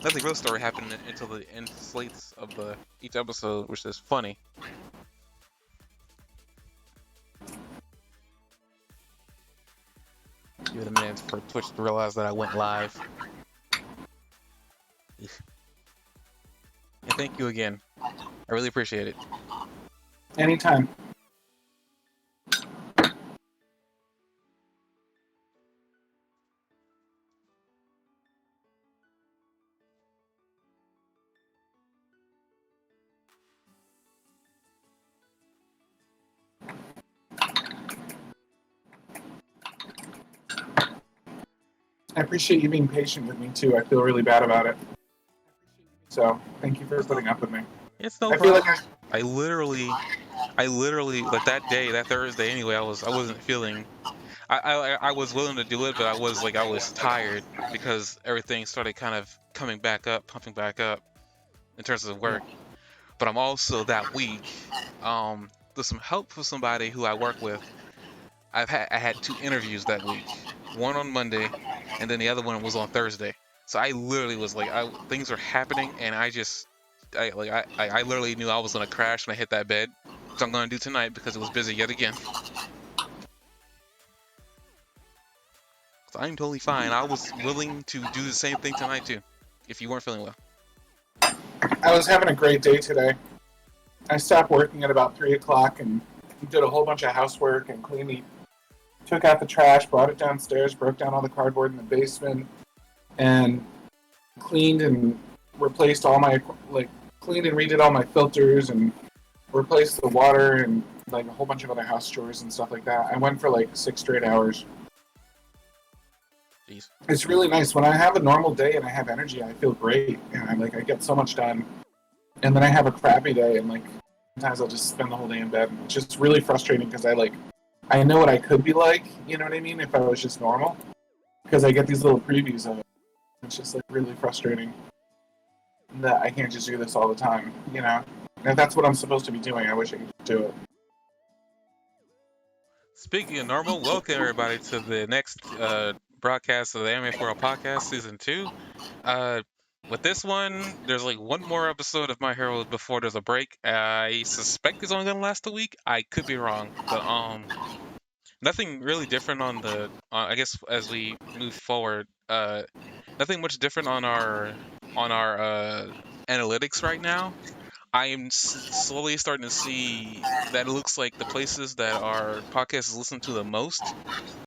nothing real story happened until the end slates of the each episode, which is funny. Give it a minute for Twitch to realize that I went live. And thank you again. I really appreciate it. Anytime. I appreciate you being patient with me too. I feel really bad about it. So thank you for putting up with me. It's no I feel problem. like I literally like that day, that Thursday anyway, I wasn't feeling I was willing to do it, but I was tired because everything started kind of coming back up, pumping back up in terms of work. But I'm also that week, with some help from somebody who I work with. I had 2 interviews that week, one on Monday, and then the other one was on Thursday. So I literally was like, things were happening, and I literally knew I was gonna crash when I hit that bed, which I'm gonna do tonight because it was busy yet again. So I'm totally fine. I was willing to do the same thing tonight too, if you weren't feeling well. I was having a great day today. I stopped working at about 3 o'clock and did a whole bunch of housework and cleaned, took out the trash, brought it downstairs, broke down all the cardboard in the basement, and cleaned and replaced all my cleaned and redid all my filters and replaced the water and like a whole bunch of other house chores and stuff like that. I went for like 6 straight hours. Jeez. It's really nice when I have a normal day and I have energy. I feel great and I get so much done. And then I have a crappy day and sometimes I'll just spend the whole day in bed. It's just really frustrating because I know what I could be like. You know what I mean? If I was just normal, because I get these little previews of it. It's just really frustrating that I can't just do this all the time. You know, and if that's what I'm supposed to be doing, I wish I could do it. Speaking of normal, welcome everybody to the next broadcast of the Anime4All podcast, season 2. With this one, there's one more episode of My Hero before there's a break. I suspect it's only gonna last a week. I could be wrong, but nothing really different on the. I guess as we move forward, nothing much different on our analytics right now. I am slowly starting to see that it looks like the places that our podcast is listened to the most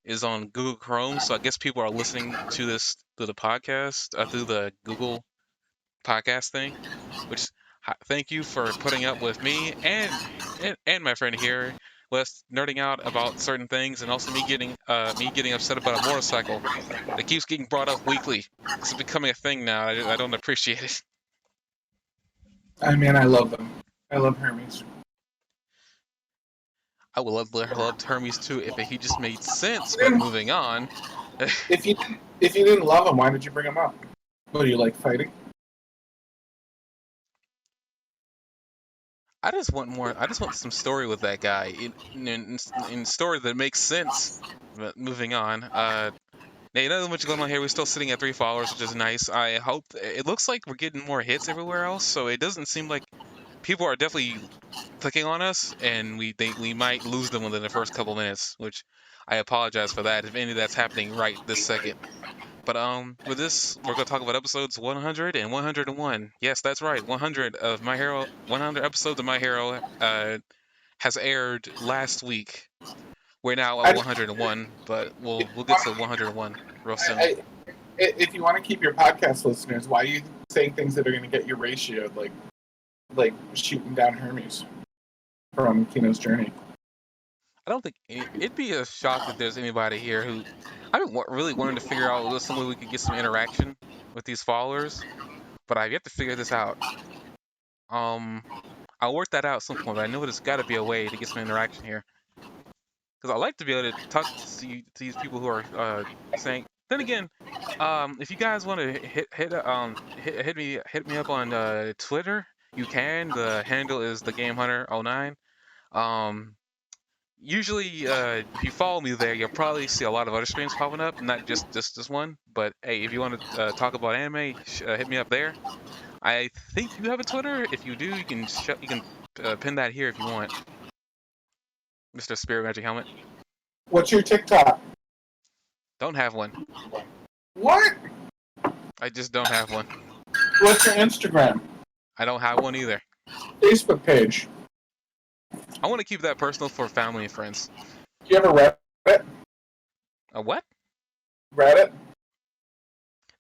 is on Google Chrome. So I guess people are listening to this through the podcast through the Google podcast thing. Which thank you for putting up with me and my friend here with nerding out about certain things, and also me getting upset about a motorcycle that keeps getting brought up weekly. It's becoming a thing now. I don't appreciate it. I mean, I love them. I love Hermes. I would loved Hermes too if he just made sense. But moving on. If you didn't love him, why did you bring him up? What, do you like fighting? I just want more. I just want some story with that guy in story that makes sense. But moving on. Hey, nothing much going on here. We're still sitting at 3 followers, which is nice. I hope it looks like we're getting more hits everywhere else, so it doesn't seem like people are definitely clicking on us, and we think we might lose them within the first couple minutes, which I apologize for that if any of that's happening right this second. But with this, we're gonna talk about episodes 100 and 101. Yes, that's right. 100 of My Hero, 100 episodes of My Hero has aired last week. We're now at 101, but we'll get to 101 real soon. If you want to keep your podcast listeners, why are you saying things that are going to get your ratio, like shooting down Hermes from Kino's Journey? I don't think it'd be a shock if there's anybody here who I've been really wanting to figure out some way we could get some interaction with these followers, but I've yet to figure this out. I'll work that out at some point, but I know there's got to be a way to get some interaction here. Because I like to be able to talk to these people who are saying. Then again, if you guys want to hit me up on Twitter, you can. The handle is thegamehunter09. Usually, if you follow me there, you'll probably see a lot of other streams popping up, not just this one. But hey, if you want to talk about anime, hit me up there. I think you have a Twitter. If you do, you can pin that here if you want, Mr. Spirit Magic Helmet. What's your TikTok? Don't have one. What? I just don't have one. What's your Instagram? I don't have one either. Facebook page? I want to keep that personal for family and friends. Do you ever Reddit? A what? Reddit?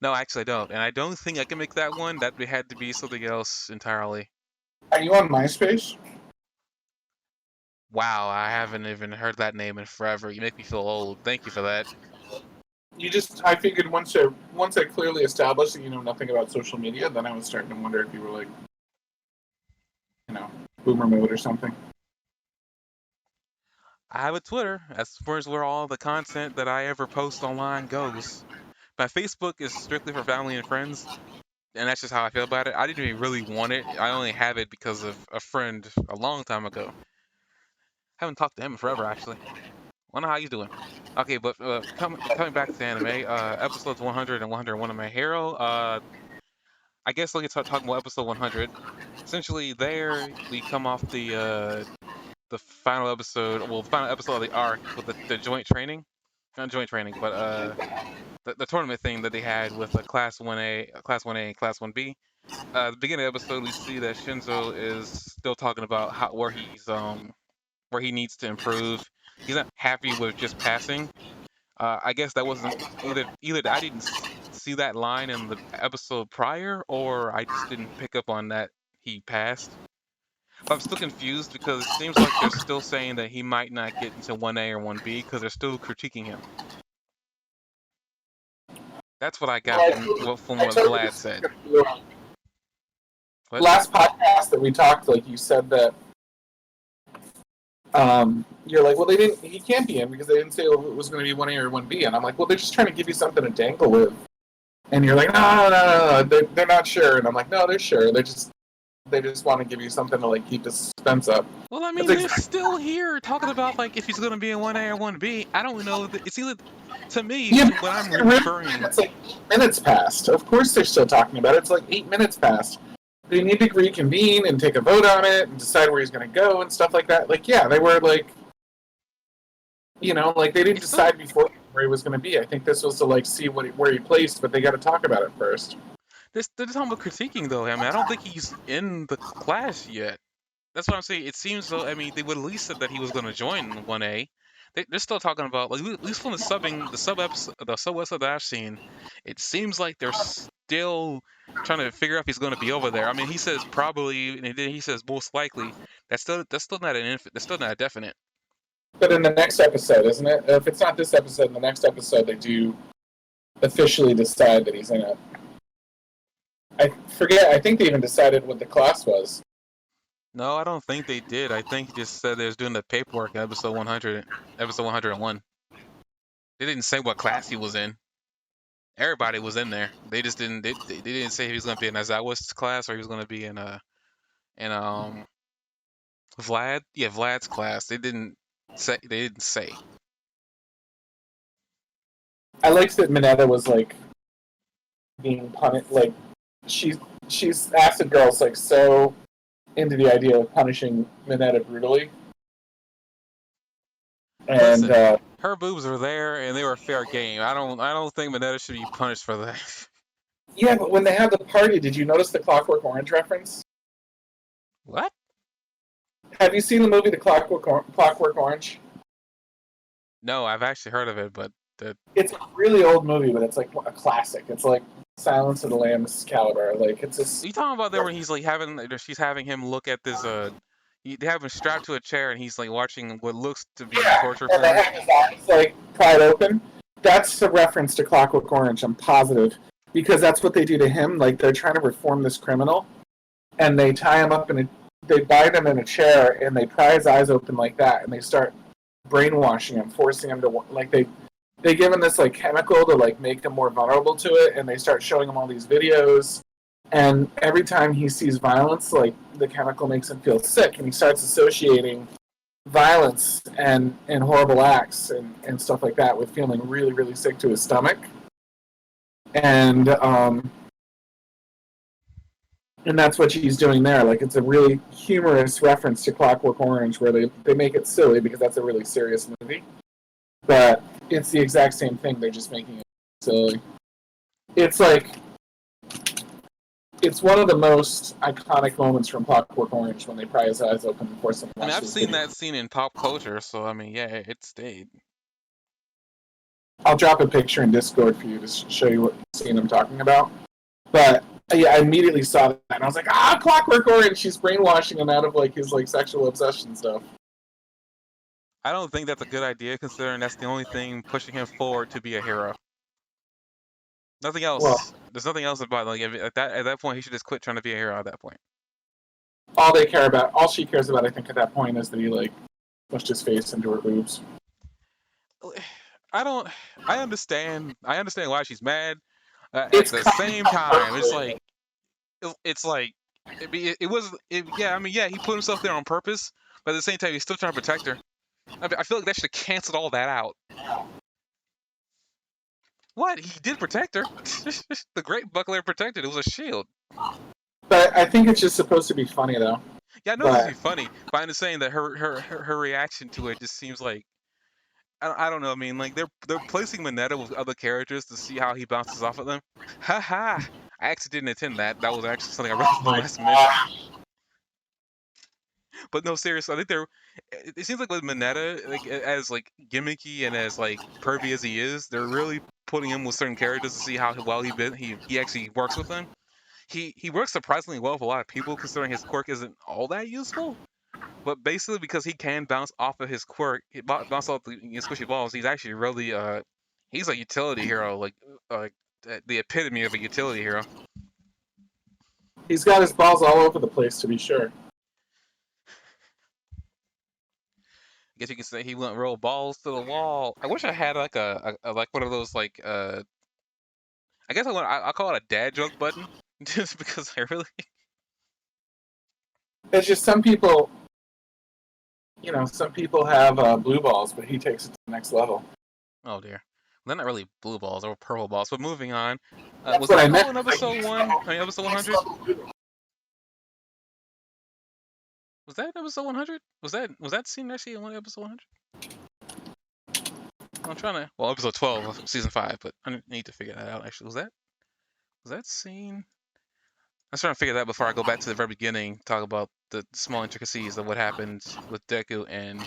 No, actually, I don't, and I don't think I can make that one. That had to be something else entirely. Are you on MySpace? Wow, I haven't even heard that name in forever. You make me feel old. Thank you for that. I figured once I clearly established that you know nothing about social media, then I was starting to wonder if you were like, boomer mode or something. I have a Twitter, as far as where all the content that I ever post online goes. My Facebook is strictly for family and friends, and that's just how I feel about it. I didn't even really want it. I only have it because of a friend a long time ago. Haven't talked to him in forever, actually. Wonder how he's doing. Okay, but coming back to anime, episodes 100 and 101 of My Hero. I guess we can talk about episode 100. Essentially, there we come off the final episode, well, the final episode of the arc with the joint training, not joint training, but the tournament thing that they had with a class 1A, and class 1B. At the beginning of the episode, we see that Shinzo is still talking about where he needs to improve. He's not happy with just passing. I guess that wasn't either I didn't see that line in the episode prior, or I just didn't pick up on that he passed. But I'm still confused because it seems like they're still saying that he might not get into 1A or 1B because they're still critiquing him. That's what I got from what Vlad said. What? Last podcast that we talked, like you said that you're like, well, they didn't. He can't be in because they didn't say it was going to be 1A or 1B, and I'm like, well, they're just trying to give you something to dangle with, and you're like, no, they're not sure, and I'm like, no, they're sure. They just want to give you something to like keep the suspense up. Well, I mean, they're still here talking about like if he's going to be in 1A or 1B. I don't know. It's either to me when I'm referring. It's like 8 minutes past. Of course, they're still talking about it. It's like 8 minutes past. They need to reconvene and take a vote on it and decide where he's going to go and stuff like that. Like, yeah, they were like, like they didn't decide before where he was going to be. I think this was to like see where he placed, but they got to talk about it first. They're talking about critiquing though. I mean, I don't think he's in the class yet. That's what I'm saying. It seems though. I mean, they would at least said that he was going to join 1A. They're still talking about, like, at least from the sub episode that I've seen, it seems like they're still trying to figure out if he's going to be over there. I mean, he says probably, and then he says most likely. That's still not that's still not a definite. But in the next episode, isn't it? If it's not this episode, in the next episode they do officially decide that he's in it. I forget. I think they even decided what the class was. No, I don't think they did. I think he just said they was doing the paperwork in episode 100, episode 101. They didn't say what class he was in. Everybody was in there. They just didn't. They didn't say he was going to be in Azawa's class or he was going to be in Vlad. Yeah, Vlad's class. They didn't say. They didn't say. I liked that Mineta was like being punished. Like she's Acid Girl's like so into the idea of punishing Mineta brutally. And listen, her boobs were there and they were fair game. I don't think Mineta should be punished for that. Yeah, but when they had the party, did you notice the Clockwork Orange reference? What? Have you seen the movie The Clockwork Orange? No, I've actually heard of it, but it's a really old movie, but it's like a classic. It's like Silence of the Lambs caliber. Like it's a. You talking about there when he's like she's having him look at this they have him strapped to a chair and he's like watching what looks to be torture and porn. They have his eyes like pried open. That's a reference to Clockwork Orange. I'm positive because that's what they do to him. Like they're trying to reform this criminal, and they tie him up they bind him in a chair and they pry his eyes open like that, and they start brainwashing him, forcing him to like they give him this like chemical to like make him more vulnerable to it, and they start showing him all these videos. And every time he sees violence, like the chemical makes him feel sick, and he starts associating violence and horrible acts and stuff like that, with feeling really, really sick to his stomach. And and that's what she's doing there. Like, it's a really humorous reference to Clockwork Orange, where they make it silly because that's a really serious movie. But it's the exact same thing. They're just making it silly. It's like, it's one of the most iconic moments from Clockwork Orange when they pry his eyes open before someone I mean, watches I've the seen video. that scene in pop culture, so I mean, yeah, it stayed. I'll drop a picture in Discord for you to show you what scene I'm talking about. But yeah, I immediately saw that and I was like, Clockwork Orange. She's brainwashing him out of like his like sexual obsession stuff. I don't think that's a good idea, considering that's the only thing pushing him forward to be a hero. Nothing Well, else. There's nothing else about like at that point he should just quit trying to be a hero at that point. all she cares about, I think, at that point is that he like pushed his face into her boobs. I don't. I understand. I understand why she's mad. At It's the kind same time, it's of like it's like it was. Yeah, I mean, yeah, he put himself there on purpose, but at the same time, he's still trying to protect her. I feel like that should have canceled all that out. What? He did protect her. The Great Buckler protected. It was a shield. but I think it's just supposed to be funny though. Yeah, I know this But is funny, but I'm just saying that her reaction to it just seems like I don't know. I mean, like they're placing Mineta with other characters to see how he bounces off of them. Ha ha! I actually didn't intend that. That was actually something I read oh at the my last minute. god, But no, seriously, I think they're. It seems like with Mineta, like as like gimmicky and as like pervy as he is, they're really putting him with certain characters to see how well he actually works with them. He works surprisingly well with a lot of people, considering his quirk isn't all that useful. But basically, because he can bounce off of his quirk, bounce off the squishy balls, he's actually really he's a utility hero, like uh, the epitome of a utility hero. he's got his balls all over the place to be sure. I guess you could say he went roll balls to the wall. I wish I had like a like one of those like I guess I'll call it a dad joke button, just because I really. It's just some people have blue balls, but he takes it to the next level. Oh dear. They're not really blue balls or purple balls. But moving on, That's was what that I meant. all in Like, episode one? I mean, episode 100. blue. Was that episode 100? Was that scene actually in episode 100? I'm trying to. Well, episode 12 of season 5, but I need to figure that out. Actually, was that scene? I was trying to figure that out before I go back to the very beginning, talk about the small intricacies of what happened with Deku and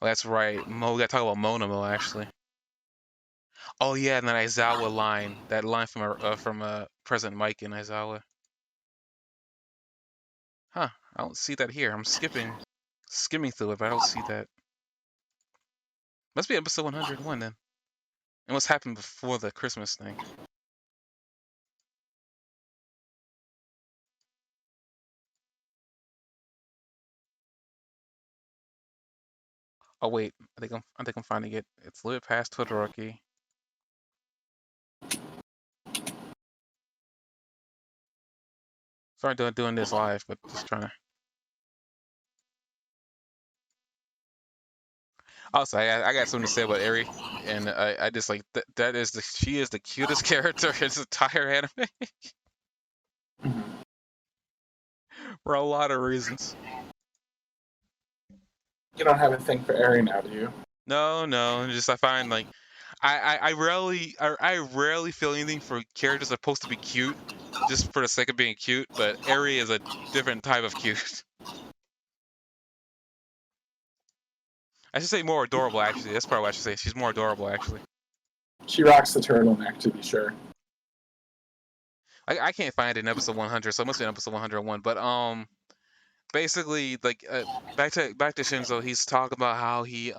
Oh, that's right. We gotta talk about Monamo actually. Oh yeah, and that Aizawa line, that line from President Mike and Aizawa. Huh? I don't see that here. I'm skimming through it, but I don't see that. Must be episode 101 then. And what's happened before the Christmas thing? Oh wait, I think I'm finding it. It's a little bit past Todoroki. Sorry doing this live, but just trying to. Also, I got something to say about Eri, and I just like that is she is the cutest character in this entire anime for a lot of reasons. You don't have a thing for Eri now, do you? No, no, just I find like I rarely feel anything for characters that are supposed to be cute just for the sake of being cute, but Eri is a different type of cute. I should say more adorable actually. That's probably what I should say. She's more adorable actually. She rocks the turtleneck, to be sure. I can't find it in episode 100, so it must be in episode 101. But basically like back to Shinzo, he's talking about how he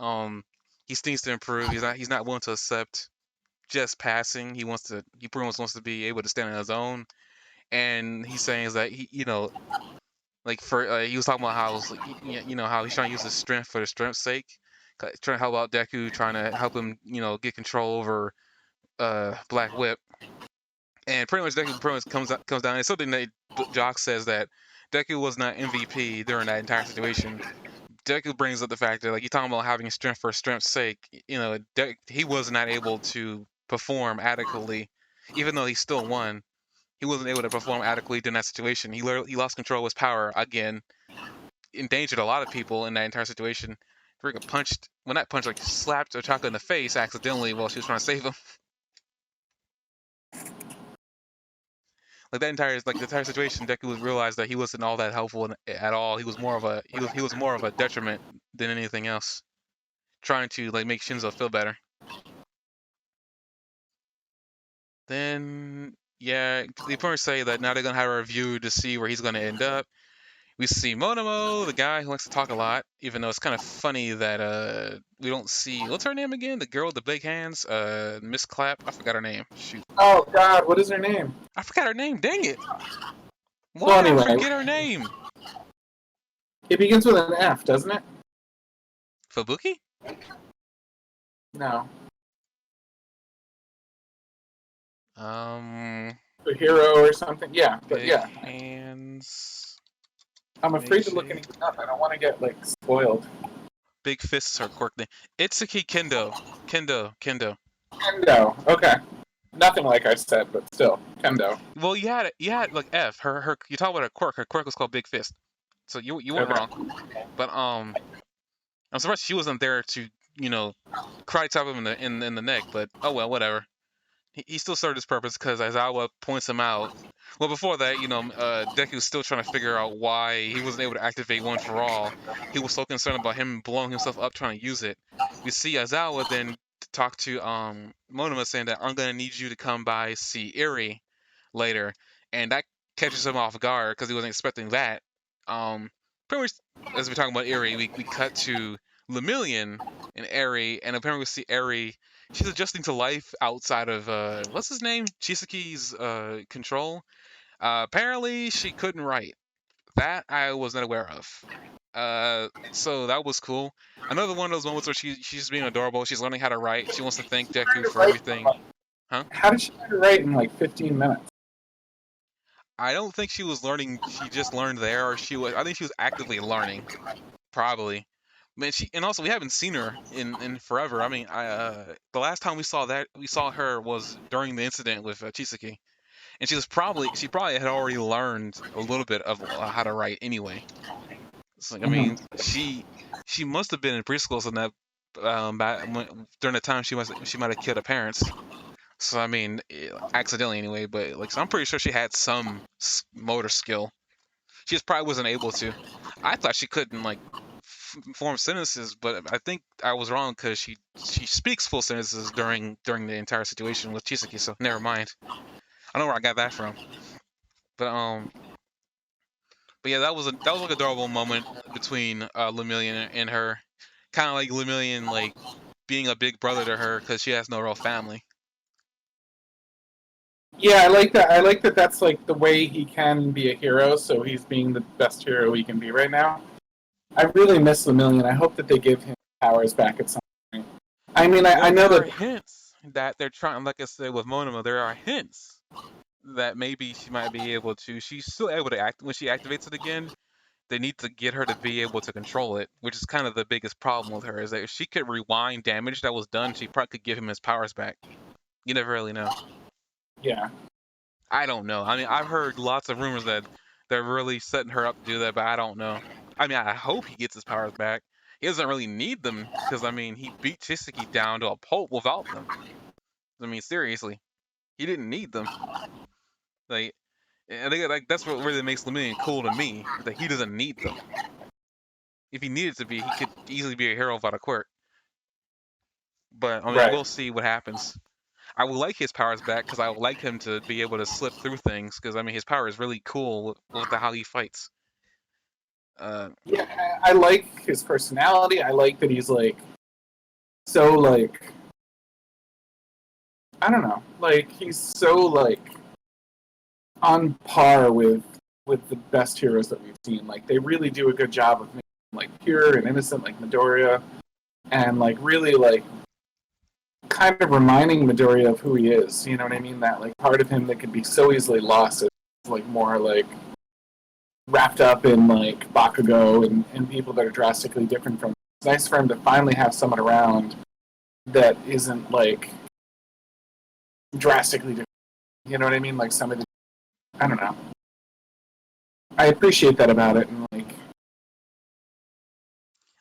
needs to improve. He's not willing to accept just passing. He pretty much wants to be able to stand on his own. And he's saying is that like for he was talking about how like, how he's trying to use his strength for the strength's sake, trying to help out Deku, trying to help him get control over Black Whip. And pretty much Deku pretty much comes down. It's something that Jock says that Deku was not MVP during that entire situation. Deku brings up the fact that, like, you talking about having strength for strength's sake. You know, he was not able to perform adequately, even though he still won. He wasn't able to perform adequately in that situation. He lost control of his power again, endangered a lot of people in that entire situation. Freaking punched, well, not punched, like slapped Ochako in the face accidentally while she was trying to save him. Like the entire situation, Deku was realized that he wasn't all that helpful at all. He was more of a he was more of a detriment than anything else, trying to like make Shinzo feel better. Then yeah, they pretty much say that now they're gonna have a review to see where he's gonna end up. We see Monomo, the guy who likes to talk a lot, even though it's kind of funny that we don't see what's her name again? The girl with the big hands, Miss Clap. I forgot her name. Shoot, Oh God, what is her name? I forgot her name. Dang it! Why Well, did I anyway, forget her name? it begins with an F, doesn't it? Fubuki? No, Um, the hero or something. Yeah, but big yeah, hands. I'm afraid to look Meiji. anything up. I don't want to get like spoiled. Big fists are quirk name. Itsuki Kendo. Kendo. Kendo. Okay, nothing like I said, but still, Kendo. Well, you had like F. Her. You talk about her quirk. Her quirk was called Big Fist. So you weren't Okay. wrong. But I'm surprised she wasn't there to, you know, karate chop him in the neck. But oh well, whatever. He still served his purpose because Aizawa points him out. Well, before that, you know, Deku's still trying to figure out why he wasn't able to activate One for All. He was so concerned about him blowing himself up trying to use it. We see Aizawa then talk to Monoma saying that I'm gonna need you to come by see Eri later, and that catches him off guard because he wasn't expecting that. Pretty much as we're talking about Eri, we cut to Lemillion and Eri, and apparently we see Eri. She's adjusting to life outside of what's his name, Chisaki's control. Apparently she couldn't write. That I was not aware of. So that was cool. Another one of those moments where she's just being adorable. She's learning how to write. She wants to thank Deku for everything. Huh? How did she learn to write in like 15 minutes? I don't think she was learning. She just learned there, or she was. I think she was actively learning, probably. Man, she and also we haven't seen her in forever. I mean, the last time we saw her was during the incident with Chisaki, and she probably had already learned a little bit of how to write anyway. It's like, I mean, Mm-hmm. she must have been in preschool so that during the time she might have killed her parents. So I mean, accidentally anyway. But like, so I'm pretty sure she had some motor skill. She just probably wasn't able to. I thought she couldn't like form sentences, but I think I was wrong because she speaks full sentences during the entire situation with Chisaki. So never mind. I know where I got that from. But but yeah, that was like a adorable moment between Lemillion and her. Kind of like Lemillion like being a big brother to her because she has no real family. Yeah, I like that. I like that. That's like the way he can be a hero. So he's being the best hero he can be right now. I really miss Lemillion. I hope that they give him powers back at some point. I mean, I Well, know there are that. hints that they're trying. Like I said with Monoma, there are hints that maybe she might be able to. She's still able to act when she activates it again. They need to get her to be able to control it, which is kind of the biggest problem with her. Is that if she could rewind damage that was done, she probably could give him his powers back. You never really know. Yeah. I don't know. I mean, I've heard lots of rumors that they're really setting her up to do that, but I don't know. I mean, I hope he gets his powers back. He doesn't really need them because I mean, he beat Chisaki down to a pulp without them. I mean, seriously, he didn't need them. Like, I think like that's what really makes Lemillion cool to me, is that he doesn't need them. If he needed to be, he could easily be a hero without a quirk. But I mean, Right. we'll see what happens. I would like his powers back because I would like him to be able to slip through things. Because I mean, his power is really cool with how he fights. Uh, Yeah, I like his personality. I like that he's like so like I don't know, like he's so like on par with the best heroes that we've seen. Like they really do a good job of making him, like pure and innocent, like Midoriya, and like really like kind of reminding Midoriya of who he is. You know what I mean? That like part of him that could be so easily lost is like more like wrapped up in like Bakugo and people that are drastically different from him. It's nice for him to finally have someone around that isn't like drastically different. You know what I mean? Like somebody, I don't know. I appreciate that about it, and like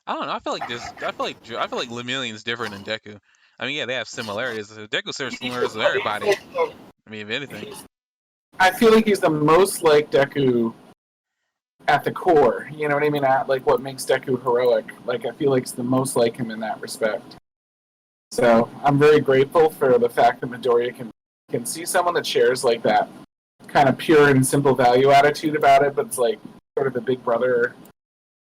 I don't know. I feel like this. I feel like Lemillion is different than Deku. I mean, yeah, they have similarities. Deku shares similarities with everybody. I mean, if anything. I feel like he's the most like Deku at the core. You know what I mean? At like what makes Deku heroic. Like I feel like it's the most like him in that respect. So I'm very grateful for the fact that Midoriya can see someone that shares like that kind of pure and simple value attitude about it, but it's like sort of a big brother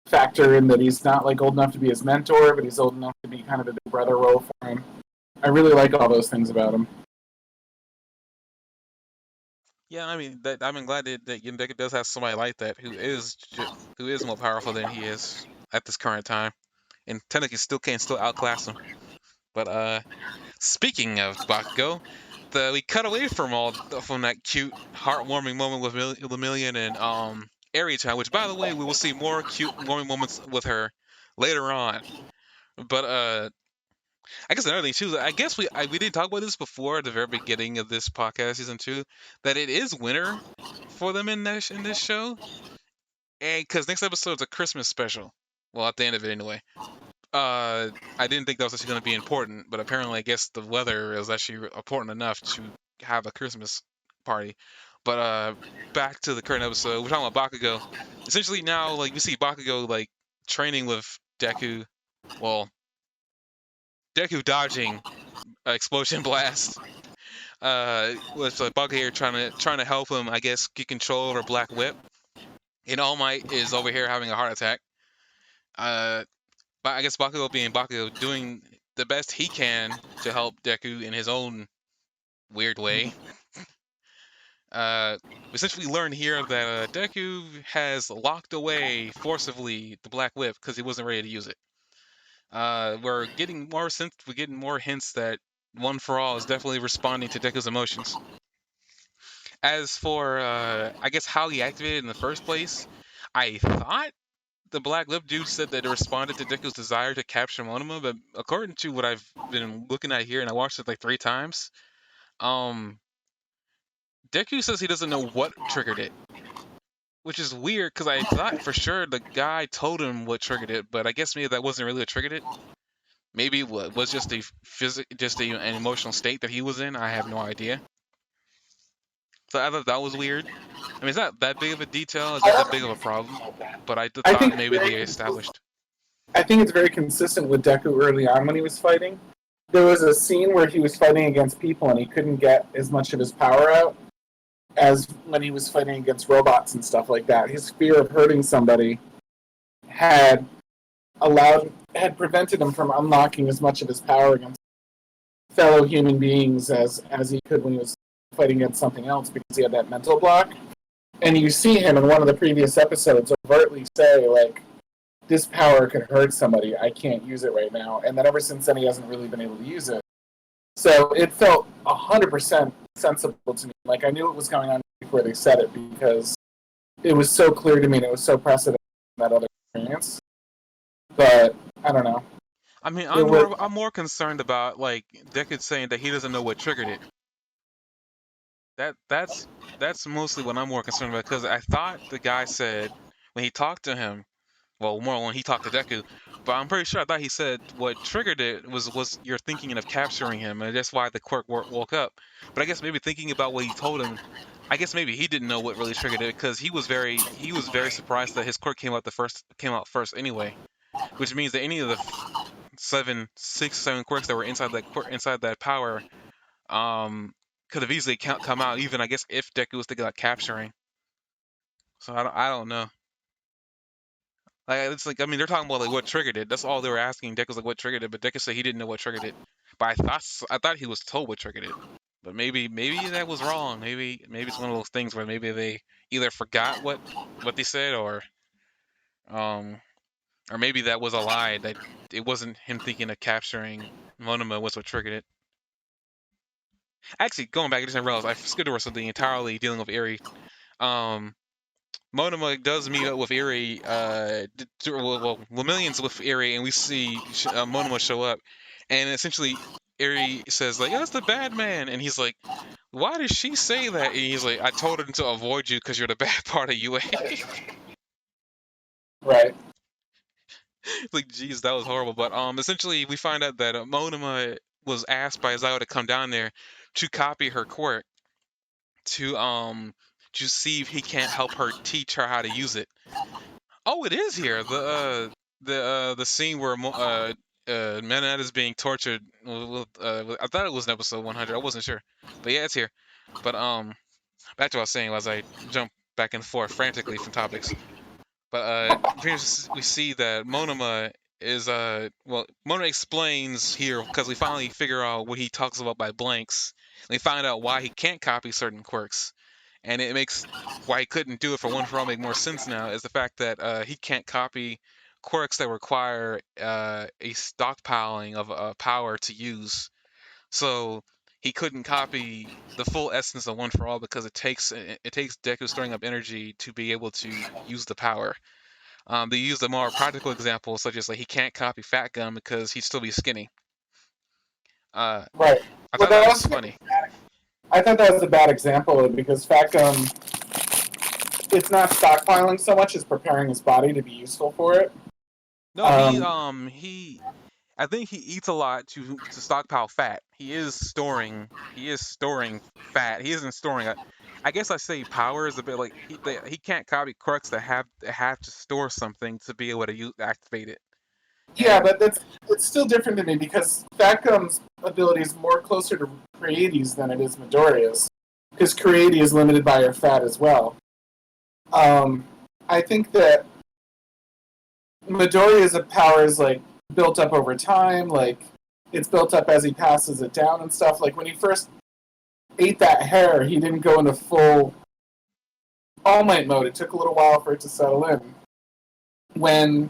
factor in that he's not like old enough to be his mentor, but he's old enough to be kind of a big brother role for him. I really like all those things about him. Yeah, I mean, I'm glad that Deku does have somebody like that who is more powerful than he is at this current time, and technically still can still outclass him. But speaking of Bakugo, we cut away from that cute, heartwarming moment with Lemillion and Eri-chan, which by the way, we will see more cute, warming moments with her later on. But I guess another thing too, I guess we did talk about this before at the very beginning of this podcast season 2, that it is winter for them in this show, and because next episode's a Christmas special. Well, at the end of it anyway. I didn't think that was actually going to be important, but apparently, I guess the weather is actually important enough to have a Christmas party. But back to the current episode, we're talking about Bakugo. Essentially, now like we see Bakugo like training with Deku. Well, Deku dodging explosion blast. With like Bakugo here trying to help him, I guess, get control over Black Whip. And All Might is over here having a heart attack. Uh, but I guess Bakugo being Bakugo, doing the best he can to help Deku in his own weird way. We essentially learn here that Deku has locked away forcibly the Black Whip because he wasn't ready to use it. We're getting more hints that One for All is definitely responding to Deku's emotions. As for I guess how he activated in the first place, I thought the Black Lip dude said that it responded to Deku's desire to capture Monoma, but according to what I've been looking at here, and I watched it like 3 times, um, Deku says he doesn't know what triggered it, which is weird because I thought for sure the guy told him what triggered it, but I guess maybe that wasn't really what triggered it. Maybe it was just an emotional state that he was in. I have no idea. So I thought that was weird. I mean, it's not that big of a detail. It's not that big of a problem, but I I thought think maybe they established. I think it's very consistent with Deku early on when he was fighting. There was a scene where he was fighting against people and he couldn't get as much of his power out as when he was fighting against robots and stuff like that. His fear of hurting somebody had had prevented him from unlocking as much of his power against fellow human beings as he could when he was fighting against something else because he had that mental block. And you see him in one of the previous episodes overtly say like, this power could hurt somebody. I can't use it right now. And then ever since then, he hasn't really been able to use it. So it felt 100% sensible to me. Like I knew what was going on before they said it because it was so clear to me and it was so precedent in that other experience. But I don't know. I mean, It was. I'm more concerned about like Deckard saying that he doesn't know what triggered it. That that's mostly what I'm more concerned about because I thought the guy said when he talked to him, well, more when he talked to Deku, but I'm pretty sure I thought he said what triggered it was your thinking of capturing him, and that's why the quirk woke up. But I guess maybe thinking about what he told him, I guess maybe he didn't know what really triggered it because he was very surprised that his quirk came out first anyway, which means that any of the 7 quirks that were inside that power um could have easily come out even I guess if Deku was thinking about capturing. So I don't know. Like it's like I mean they're talking about like what triggered it. That's all they were asking. Deku's like what triggered it, but Deku said he didn't know what triggered it. But I thought he was told what triggered it. But maybe that was wrong. Maybe it's one of those things where maybe they either forgot what they said um or maybe that was a lie that it wasn't him thinking of capturing Monoma was what triggered it. Actually, going back, I just realized I skipped over something entirely dealing with Eri. Um, Monoma does meet up with Eri, well, Lemillions with Eri, and we see Monoma show up, and essentially Eri says like, "Oh, that's the bad man," and he's like, "Why did she say that?" And he's like, "I told her to avoid you because you're the bad part of UA." Right. Like, geez, that was horrible. But essentially we find out that Monoma was asked by Zao to come down there to copy her quirk to see if he can't help her teach her how to use it. Oh, it is here. The scene where Manette is being tortured. I thought it was in episode 100. I wasn't sure, but yeah, it's here. But back to what I was saying as I jump back and forth frantically from topics. But we see that Monoma is well, Monoma explains here because we finally figure out what he talks about by blanks. We find out why he can't copy certain quirks, and it makes why he couldn't do it for One for All make more sense now. Is the fact that he can't copy quirks that require a stockpiling of power to use. So he couldn't copy the full essence of One for All because it takes Deku storing up energy to be able to use the power. They use a more practical example, such as like he can't copy Fat Gum because he'd still be skinny. Uh, Right. I Well, thought that that was was. funny. I thought that was a bad example because Factum, it's not stockpiling so much as preparing his body to be useful for it. No, Um, I think he eats a lot to stockpile fat. He is storing fat. He isn't storing a. I guess I say power is a bit like he can't copy crux that have to store something to be able to activate it. yeah, And but it's still different to me because Factum's ability is more closer to Creades than it is Midoriya's. Because Creade is limited by her fat as well. Um, I think that Midoriya's power is like built up over time, like it's built up as he passes it down and stuff. Like when he first ate that hair, he didn't go into full All Might mode. It took a little while for it to settle in. When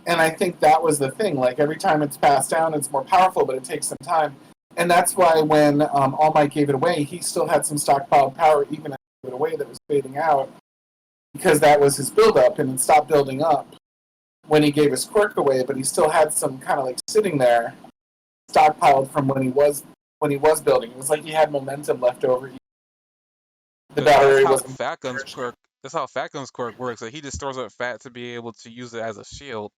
and I think that was the thing. Like every time it's passed down, it's more powerful, but it takes some time. And that's why when All Might gave it away, he still had some stockpiled power, even as he gave it away, that was fading out because that was his buildup, and it stopped building up when he gave his quirk away. But he still had some kind of like sitting there, stockpiled from when he was building. It was like he had momentum left over. The But that's battery how wasn't. Fat Gun's quirk. That's how Fat Gun's quirk works. Like he just stores up fat to be able to use it as a shield.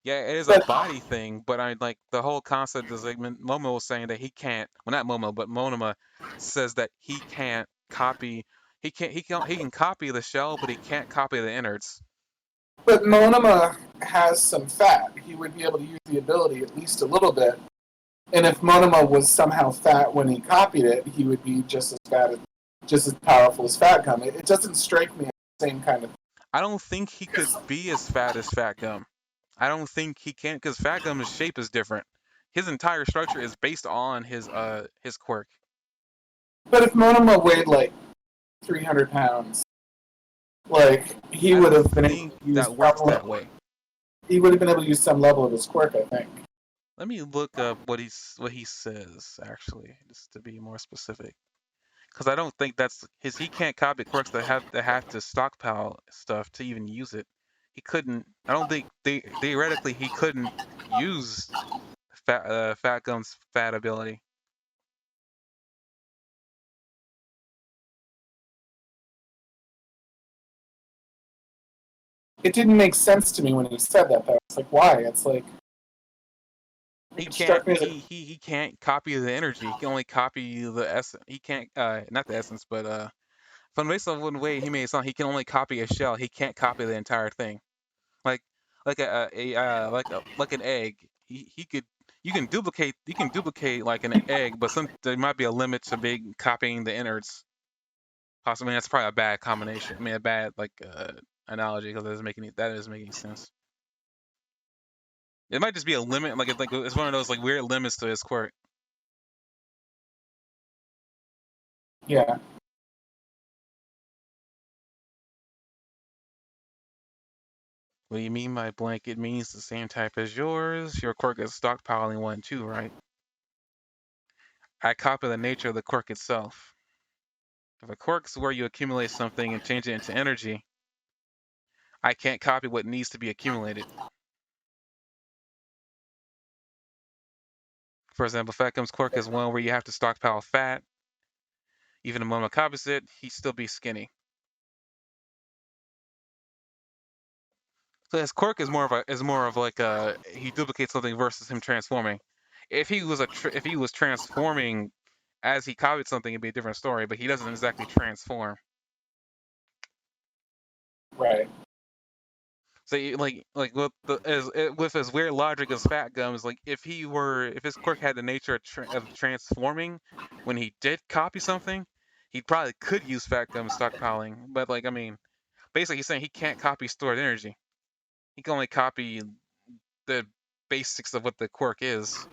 Yeah, it is a But body thing, but I like the whole concept is like Momo was saying that he can't. Well, not Momo, but Monoma says that he can't copy. He can copy the shell, but he can't copy the innards. Monoma has some fat. He would be able to use the ability at least a little bit. And if Monoma was somehow fat when he copied it, he would be just as fat, just as powerful as Fat Gum. It doesn't strike me as the same kind of. I don't think he could be as fat as Fat Gum. I don't think he can because Fat Gum's shape is different. His entire structure is based on his quirk. But if Monoma weighed like 300 pounds, like he I would don't have been able think to use that works some. that way. He would have been able to use some level of his quirk, I think. Let me look up what he says actually, just to be more specific. Because I don't think that's his. He can't copy quirks that have to stockpile stuff to even use it. He couldn't. I don't think theoretically he couldn't use Fat Gum's fat ability. It didn't make sense to me when he said that. Though it's like, why? It's like He it can't. struck me as a. He can't copy the energy. He can only copy the essence. He can't. Not the essence, but from based on one way he made it sound, he can only copy a shell. He can't copy the entire thing. like like like an egg. He could you can duplicate like an egg, but there might be a limit to big copying the innards. Possibly that's probably a bad combination. I mean a bad like analogy because that doesn't make any sense. It might just be a limit, it's one of those like weird limits to his quirk. Yeah. What do you mean by blank? It means the same type as yours. Your quirk is stockpiling one too, right? I copy the nature of the quirk itself. If a quirk's where you accumulate something and change it into energy, I can't copy what needs to be accumulated. For example, Fat Gum's quirk is one where you have to stockpile fat. Even if Momo copies it, he'd still be skinny. So his quirk is more of like he duplicates something versus him transforming. If he was transforming as he copied something, it'd be a different story. But he doesn't exactly transform. Right. So like with his weird logic as Fat Gums, like if his quirk had the nature of transforming when he did copy something, he probably could use Fat Gums stockpiling. But like I mean, basically he's saying he can't copy stored energy. He can only copy the basics of what the quirk is.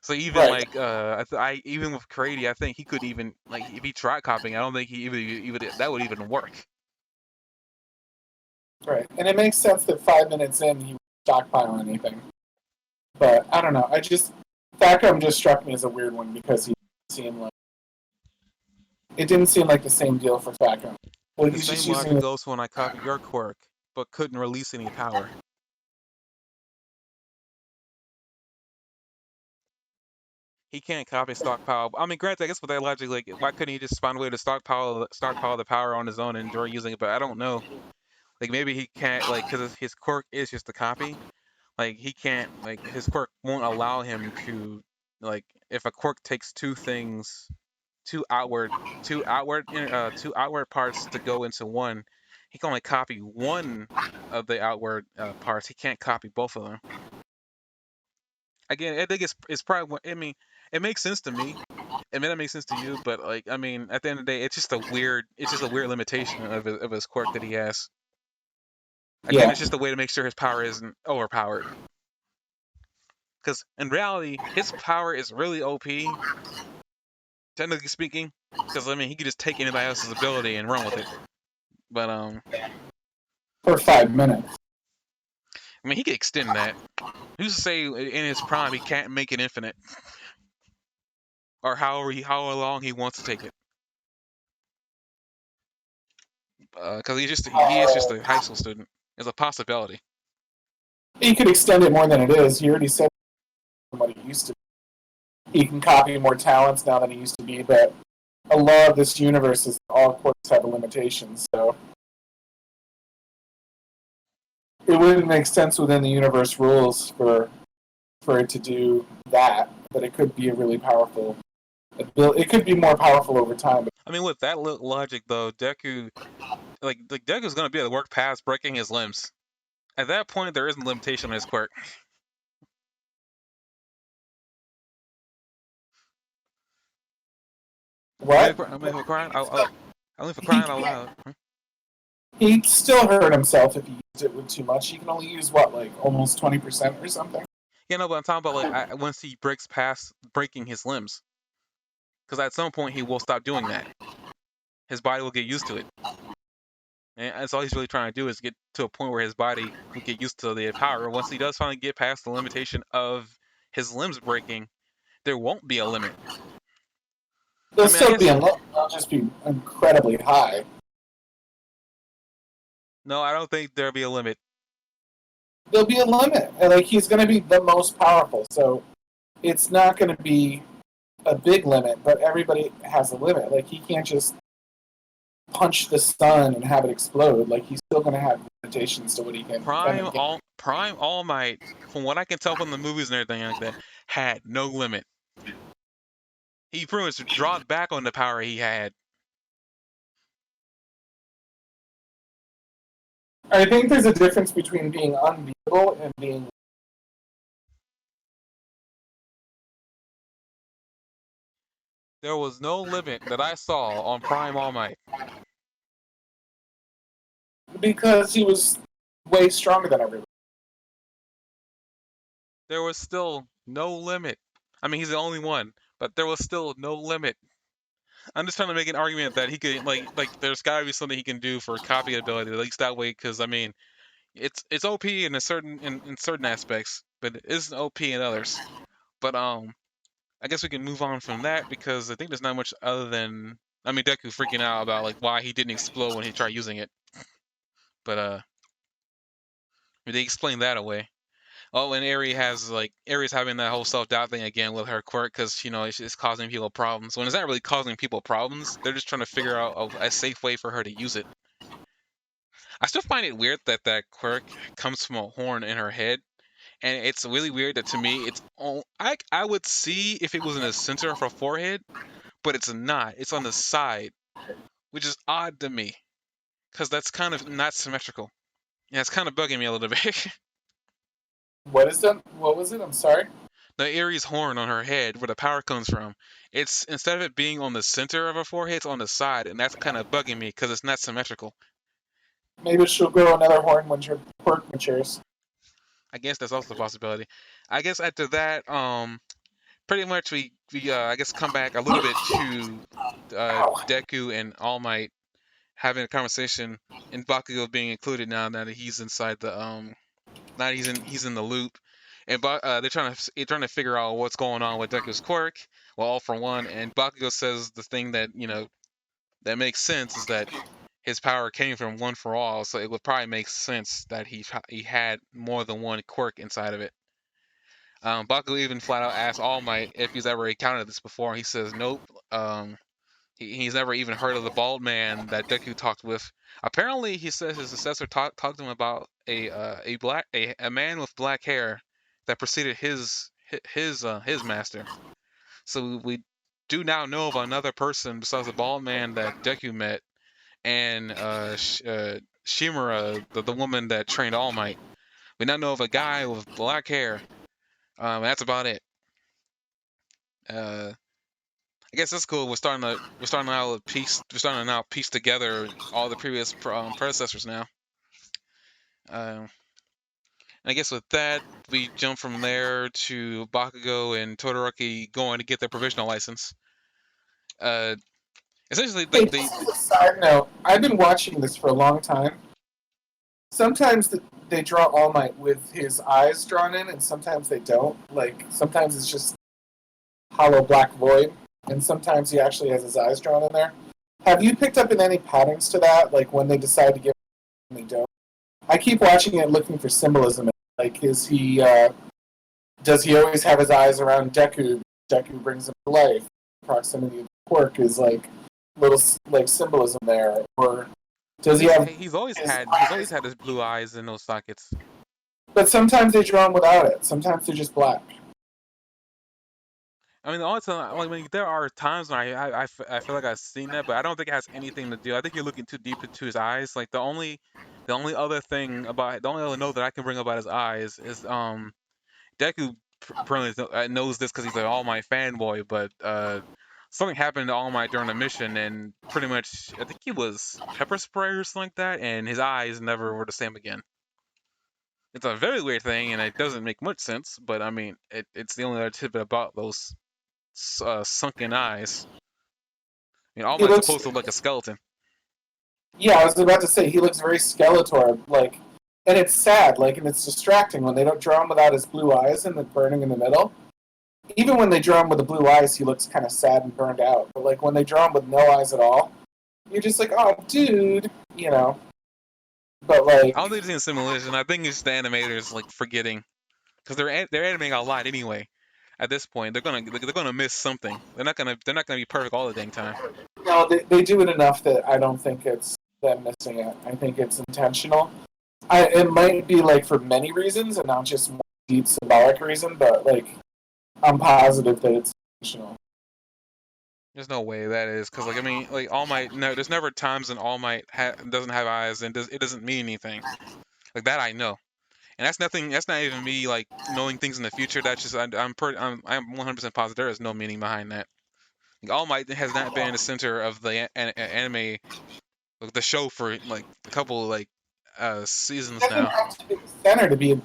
So even Right. like I even with Crady, I think he could even like if he tried copying, I don't think he even that would even work. Right. And it makes sense that 5 minutes in he would stockpile anything. But I don't know. Thackum just struck me as a weird one because it didn't seem like the same deal for Thackum. Well, The he's just same using logic goes when I copied your quirk, but couldn't release any power. He can't copy stockpile. I mean, granted, I guess with that logic, like, why couldn't he just find a way to stockpile the power on his own and enjoy using it? But I don't know. Like, maybe he can't, like, because his quirk is just a copy. Like, he can't, like, his quirk won't allow him to, like, if a quirk takes two things, two outward, two outward parts to go into one, he can only copy one of the outward parts. He can't copy both of them. Again, I think it's probably. I mean, it makes sense to me. It may not make sense to you, but like, I mean, at the end of the day, it's just a weird limitation of his quirk that he has. Again, yeah. it's just a way to make sure his power isn't overpowered. Because in reality, his power is really OP, technically speaking. Because I mean, he could just take anybody else's ability and run with it. But For 5 minutes. I mean, he could extend that. Who's to say in his prime he can't make it infinite, or how long he wants to take it? Because he is just a high school student. It's a possibility. He could extend it more than it is. He already said what he used to be. He can copy more talents now than he used to be, but a law of this universe is that all quirks have a limitation, so it wouldn't make sense within the universe rules for it to do that, but it could be a really powerful. It could be more powerful over time. I mean, with that logic though, Deku, like Deku's gonna be able to work past breaking his limbs. At that point, there isn't limitation on his quirk. What? I mean, for crying, I mean, for He crying out loud. he still hurt himself if he used it with too much. He can only use what, like almost 20% or something. Yeah, no, but I'm talking about like once he breaks past breaking his limbs, because at some point he will stop doing that. His body will get used to it, and that's all he's really trying to do is get to a point where his body will get used to the power. Once he does finally get past the limitation of his limbs breaking, there won't be a limit. They'll I mean, I still be guess in love. They'll just be incredibly high. no, I don't think there'll be a limit. There'll be a limit, and like he's going to be the most powerful. So it's not going to be a big limit, but everybody has a limit. Like he can't just punch the sun and have it explode. Like he's still going to have limitations to what he can. Prime All Might, from what I can tell from the movies and everything like that, had no limit. He pretty much dropped back on the power he had. I think there's a difference between being unbeatable and being. There was no limit that I saw on Prime All Might. Because he was way stronger than everyone. There was still no limit. I mean, he's the only one, but there was still no limit. I'm just trying to make an argument that he could like there's got to be something he can do for copy ability, at least that way, because I mean, it's OP in in certain aspects, but it isn't OP in others. But I guess we can move on from that because I think there's not much other than I mean Deku freaking out about like why he didn't explode when he tried using it. But They explain that away. Oh, and Aries having that whole self doubt thing again with her quirk because it's causing people problems. When it's not really causing people problems, they're just trying to figure out a safe way for her to use it. I still find it weird that that quirk comes from a horn in her head, and it's really weird that to me I would see if it was in the center of her forehead, but it's not. It's on the side, which is odd to me because that's kind of not symmetrical. Yeah, it's kind of bugging me a little bit. What is that? What was it? I'm sorry. The Aries horn on her head, where the power comes from, it's instead of it being on the center of her forehead, it's on the side, and that's kind of bugging me because it's not symmetrical. Maybe she'll grow another horn when her quirk matures. I guess that's also a possibility. I guess after that, pretty much we I guess come back a little bit to Ow. Deku and All Might having a conversation, and Bakugo being included now that he's inside the now that he's in the loop, and they're trying to figure out what's going on with Deku's quirk. Well, all for one, and Bakugo says the thing that that makes sense is that his power came from One for All, so it would probably make sense that he had more than one quirk inside of it. Bakugo even flat out asks All Might if he's ever encountered this before, and he says nope. He's never even heard of the bald man that Deku talked with. Apparently, he says his successor talked to him about a man with black hair that preceded his master. So we do now know of another person besides the bald man that Deku met, and Shimura, the woman that trained All Might. We now know of a guy with black hair. That's about it. Uh, I guess that's cool. We're starting to now piece together all the previous predecessors now. And I guess with that, we jump from there to Bakugo and Todoroki going to get their provisional license. Uh, Essentially, Hey, they just as a side note, I've been watching this for a long time. Sometimes they draw All Might with his eyes drawn in, and sometimes they don't. Like, sometimes it's just hollow black void, and sometimes he actually has his eyes drawn in there. Have you picked up in any patterns to that, like when they decide to give and they don't? I keep watching it looking for symbolism. Like, does he always have his eyes around Deku? Deku brings him to life. Proximity of the quirk is like little like symbolism there, or does he have he's always his always eyes? had his blue eyes in those sockets. But sometimes they draw him without it. Sometimes they're just black. I mean, also, I mean, there are times when I feel like I've seen that, but I don't think it has anything to do. I think you're looking too deep into his eyes. Like the only other thing about the only other note that I can bring about his eyes is Deku apparently knows this because he's an All Might fanboy, but something happened to All Might during the mission, and pretty much I think he was pepper spray or something like that, and his eyes never were the same again. It's a very weird thing, and it doesn't make much sense, but I mean, it's the only other tidbit about those sunken eyes. I mean, All He Might's looks, supposed to look like a skeleton. yeah, I was about to say he looks very Skeletor, like, and it's sad, like, and it's distracting when they don't draw him without his blue eyes and the burning in the middle. Even when they draw him with the blue eyes, he looks kind of sad and burned out. But like when they draw him with no eyes at all, you're just like, oh, dude, you know. But I don't like, think it's even simulation. I think it's the animators like forgetting because they're animating a lot anyway. At this point, they're gonna miss something. They're not gonna be perfect all the dang time. no, they do it enough that I don't think it's them missing it. I think it's intentional. It might be like for many reasons and not just one deep symbolic reason, but like I'm positive that it's intentional. There's no way that is because like I mean like All Might no there's never times when All Might doesn't have eyes and it doesn't mean anything like that I know. And that's nothing. That's not even me like knowing things in the future. That's just I'm 100% positive there is no meaning behind that. Like, All Might has not been in the center of the anime, like, the show for like a couple like It seasons doesn't now. have to be the center to be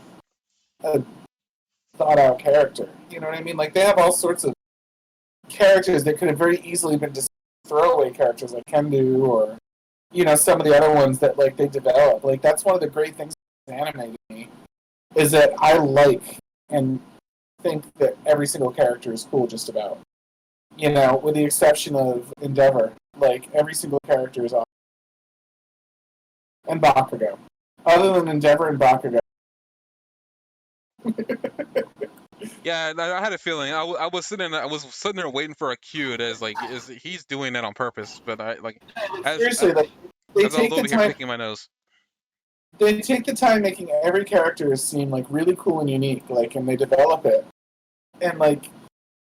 a thought out character. You know what I mean? Like they have all sorts of characters that could have very easily been just throwaway characters like Kendu or some of the other ones that like they develop. Like that's one of the great things in anime to me is that I like and think that every single character is cool just about. With the exception of Endeavor. Like every single character is awesome. And Bakugo. Other than Endeavor and Bakugo, Yeah, I had a feeling. I was sitting there waiting for a cue that is like, is he's doing that on purpose? But I like, as Seriously, like they as I was take the over here time. picking my nose. They take the time making every character seem like really cool and unique, like, and they develop it, and like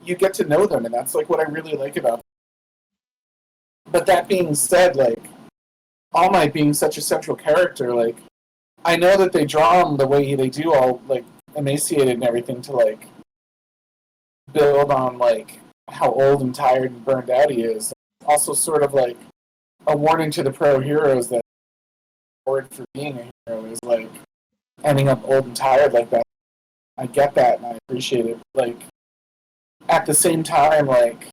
you get to know them, and that's like what I really like about them. But that being said, like All Might being such a central character, like I know that they draw him the way they do, all like emaciated and everything, to like build on like how old and tired and burned out he is. Also, sort of like a warning to the pro heroes that word for being a hero is like ending up old and tired like that. I get that and I appreciate it. Like at the same time, like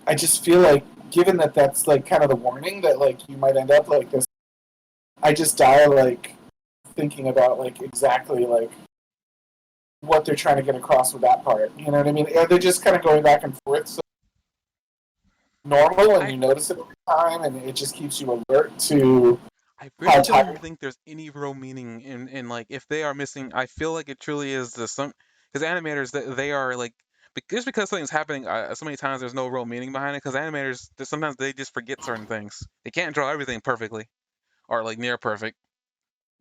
I just feel like given that that's like kind of the warning that like you might end up like this, I just die like thinking about like exactly like what they're trying to get across with that part. You know what I mean? Are they just kind of going back and forth so normal and I you notice it every time and it just keeps you alert to I how really don't tired. think there's any real meaning in like if they are missing. I feel like it truly is the some because animators they are like just because something's happening so many times there's no real meaning behind it because animators sometimes they just forget certain things. They can't draw everything perfectly or like near perfect.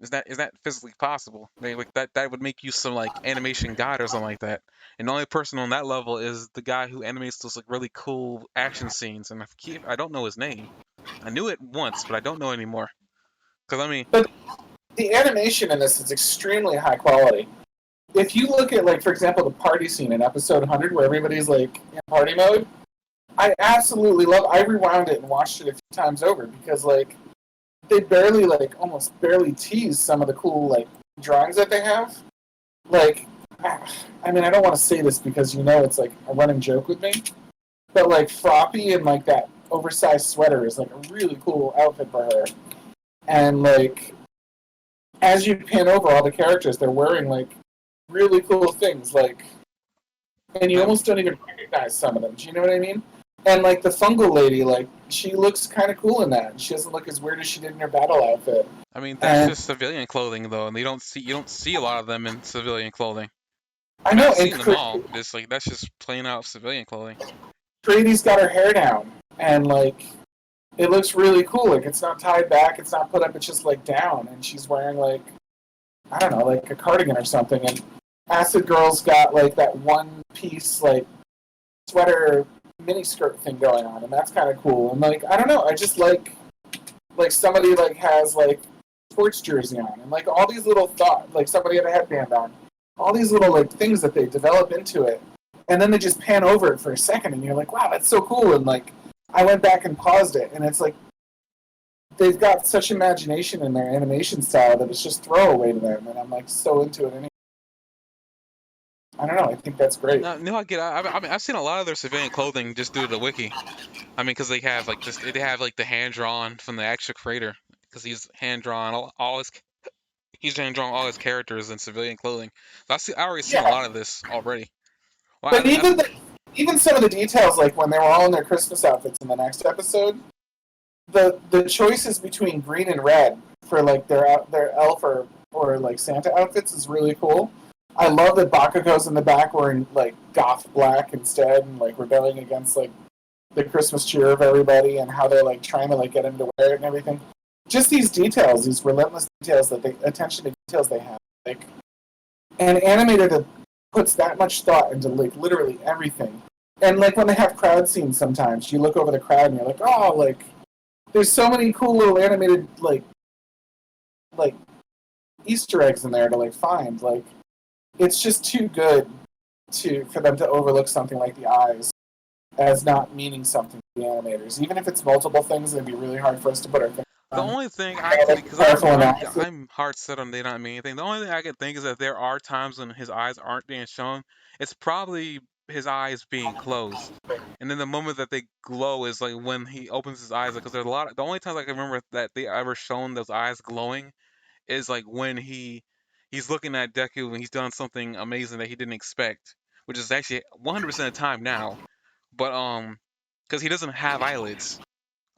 Is that physically possible? They like that would make you some like animation god or something like that. And the only person on that level is the guy who animates those like really cool action scenes. And I don't know his name. I knew it once, but I don't know anymore. Because I mean, But the animation in this is extremely high quality. If you look at like for example the party scene in episode 100 where everybody's like in party mode, I absolutely love. I rewound it and watched it a few times over because like they barely like almost barely tease some of the cool like drawings that they have. Like, I mean, I don't want to say this because you know it's like a running joke with me, but like Floppy and like that oversized sweater is like a really cool outfit for her. And like as you pan over all the characters, they're wearing like really cool things. Like, and you um, almost don't even recognize some of them. Do you know what I mean? And like the fungal lady, like she looks kind of cool in that. She doesn't look as weird as she did in her battle outfit. I mean that's And just civilian clothing though, and you don't see a lot of them in civilian clothing. I I mean know, I've and seen them all. Just like that's just plain out civilian clothing. Grady's got her hair down, and like it looks really cool. Like it's not tied back, it's not put up, it's just like down, and she's wearing like I don't know, like a cardigan or something. And Acid Girl's got like that one piece like sweater mini skirt thing going on, and that's kind of cool. And like I don't know, I just like somebody like has like sports jersey on, and like all these little thought like somebody had a headband on, all these little like things that they develop into it, and then they just pan over it for a second, and you're like, wow, that's so cool. And like I went back and paused it, and it's like they've got such imagination in their animation style that it's just throwaway to them, and I'm like so into it. I don't know. I think that's great. No, I get. I mean, I've seen a lot of their civilian clothing just due to the wiki. I mean, because they have like this, they have like the hand drawn from the actual creator, because he's hand drawn all his he's hand drawn all his characters in civilian clothing. So I already seen a Yeah, lot of this already. Well, but even some of the details, like when they were all in their Christmas outfits in the next episode, the choices between green and red for like their elf or like Santa outfits is really cool. I love that Bakugo's in the back wearing like goth black instead and like rebelling against like the Christmas cheer of everybody and how they're like trying to like get him to wear it and everything. Just these details, these relentless details that they attention to details they have. Like an animator that puts that much thought into like literally everything. And like when they have crowd scenes sometimes, you look over the crowd and you're like, oh, like there's so many cool little animated like Easter eggs in there to like find. Like it's just too good to for them to overlook something like the eyes as not meaning something to the animators. Even if it's multiple things, it'd be really hard for us to put our finger the on. only thing I could, Like because careful analysis. I'm hard set on they not mean anything. The only thing I could think is that there are times when his eyes aren't being shown. It's probably his eyes being closed, and then the moment that they glow is like when he opens his eyes. Because there's a lot. The only times I can remember that they ever shown those eyes glowing is like when he's looking at Deku and he's done something amazing that he didn't expect, which is actually 100% of the time now. But because he doesn't have eyelids,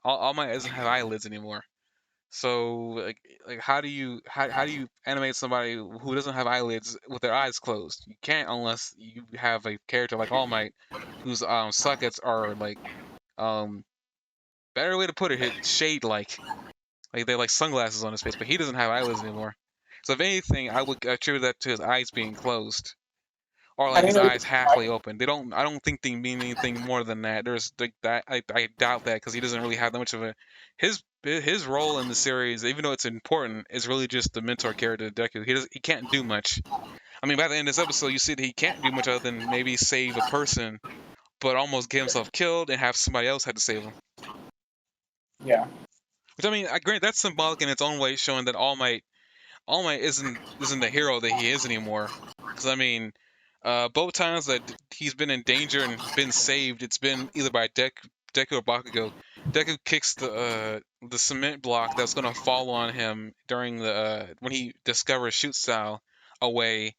All Might doesn't have eyelids anymore. So like how do you animate somebody who doesn't have eyelids with their eyes closed? You can't unless you have a character like All Might, whose sockets are like um better way to put it, shade like they're like sunglasses on his face, but he doesn't have eyelids anymore. So if anything, I would attribute that to his eyes being closed or I like his mean, eyes halfway open. They don't. I don't think they mean anything more than that. There's like that. I doubt that because he doesn't really have that much of a his role in the series, even though it's important, is really just the mentor character to Deku. He can't do much. I mean, by the end of this episode, you see that he can't do much other than maybe save a person, but almost get himself killed and have somebody else had to save him. yeah. Which I mean, I grant that's symbolic in its own way, showing that All Might isn't the hero that he is anymore. Because I mean, both times that he's been in danger and been saved, it's been either by Deku or Bakugo. Deku kicks the cement block that's gonna fall on him during the when he discovers shoot style away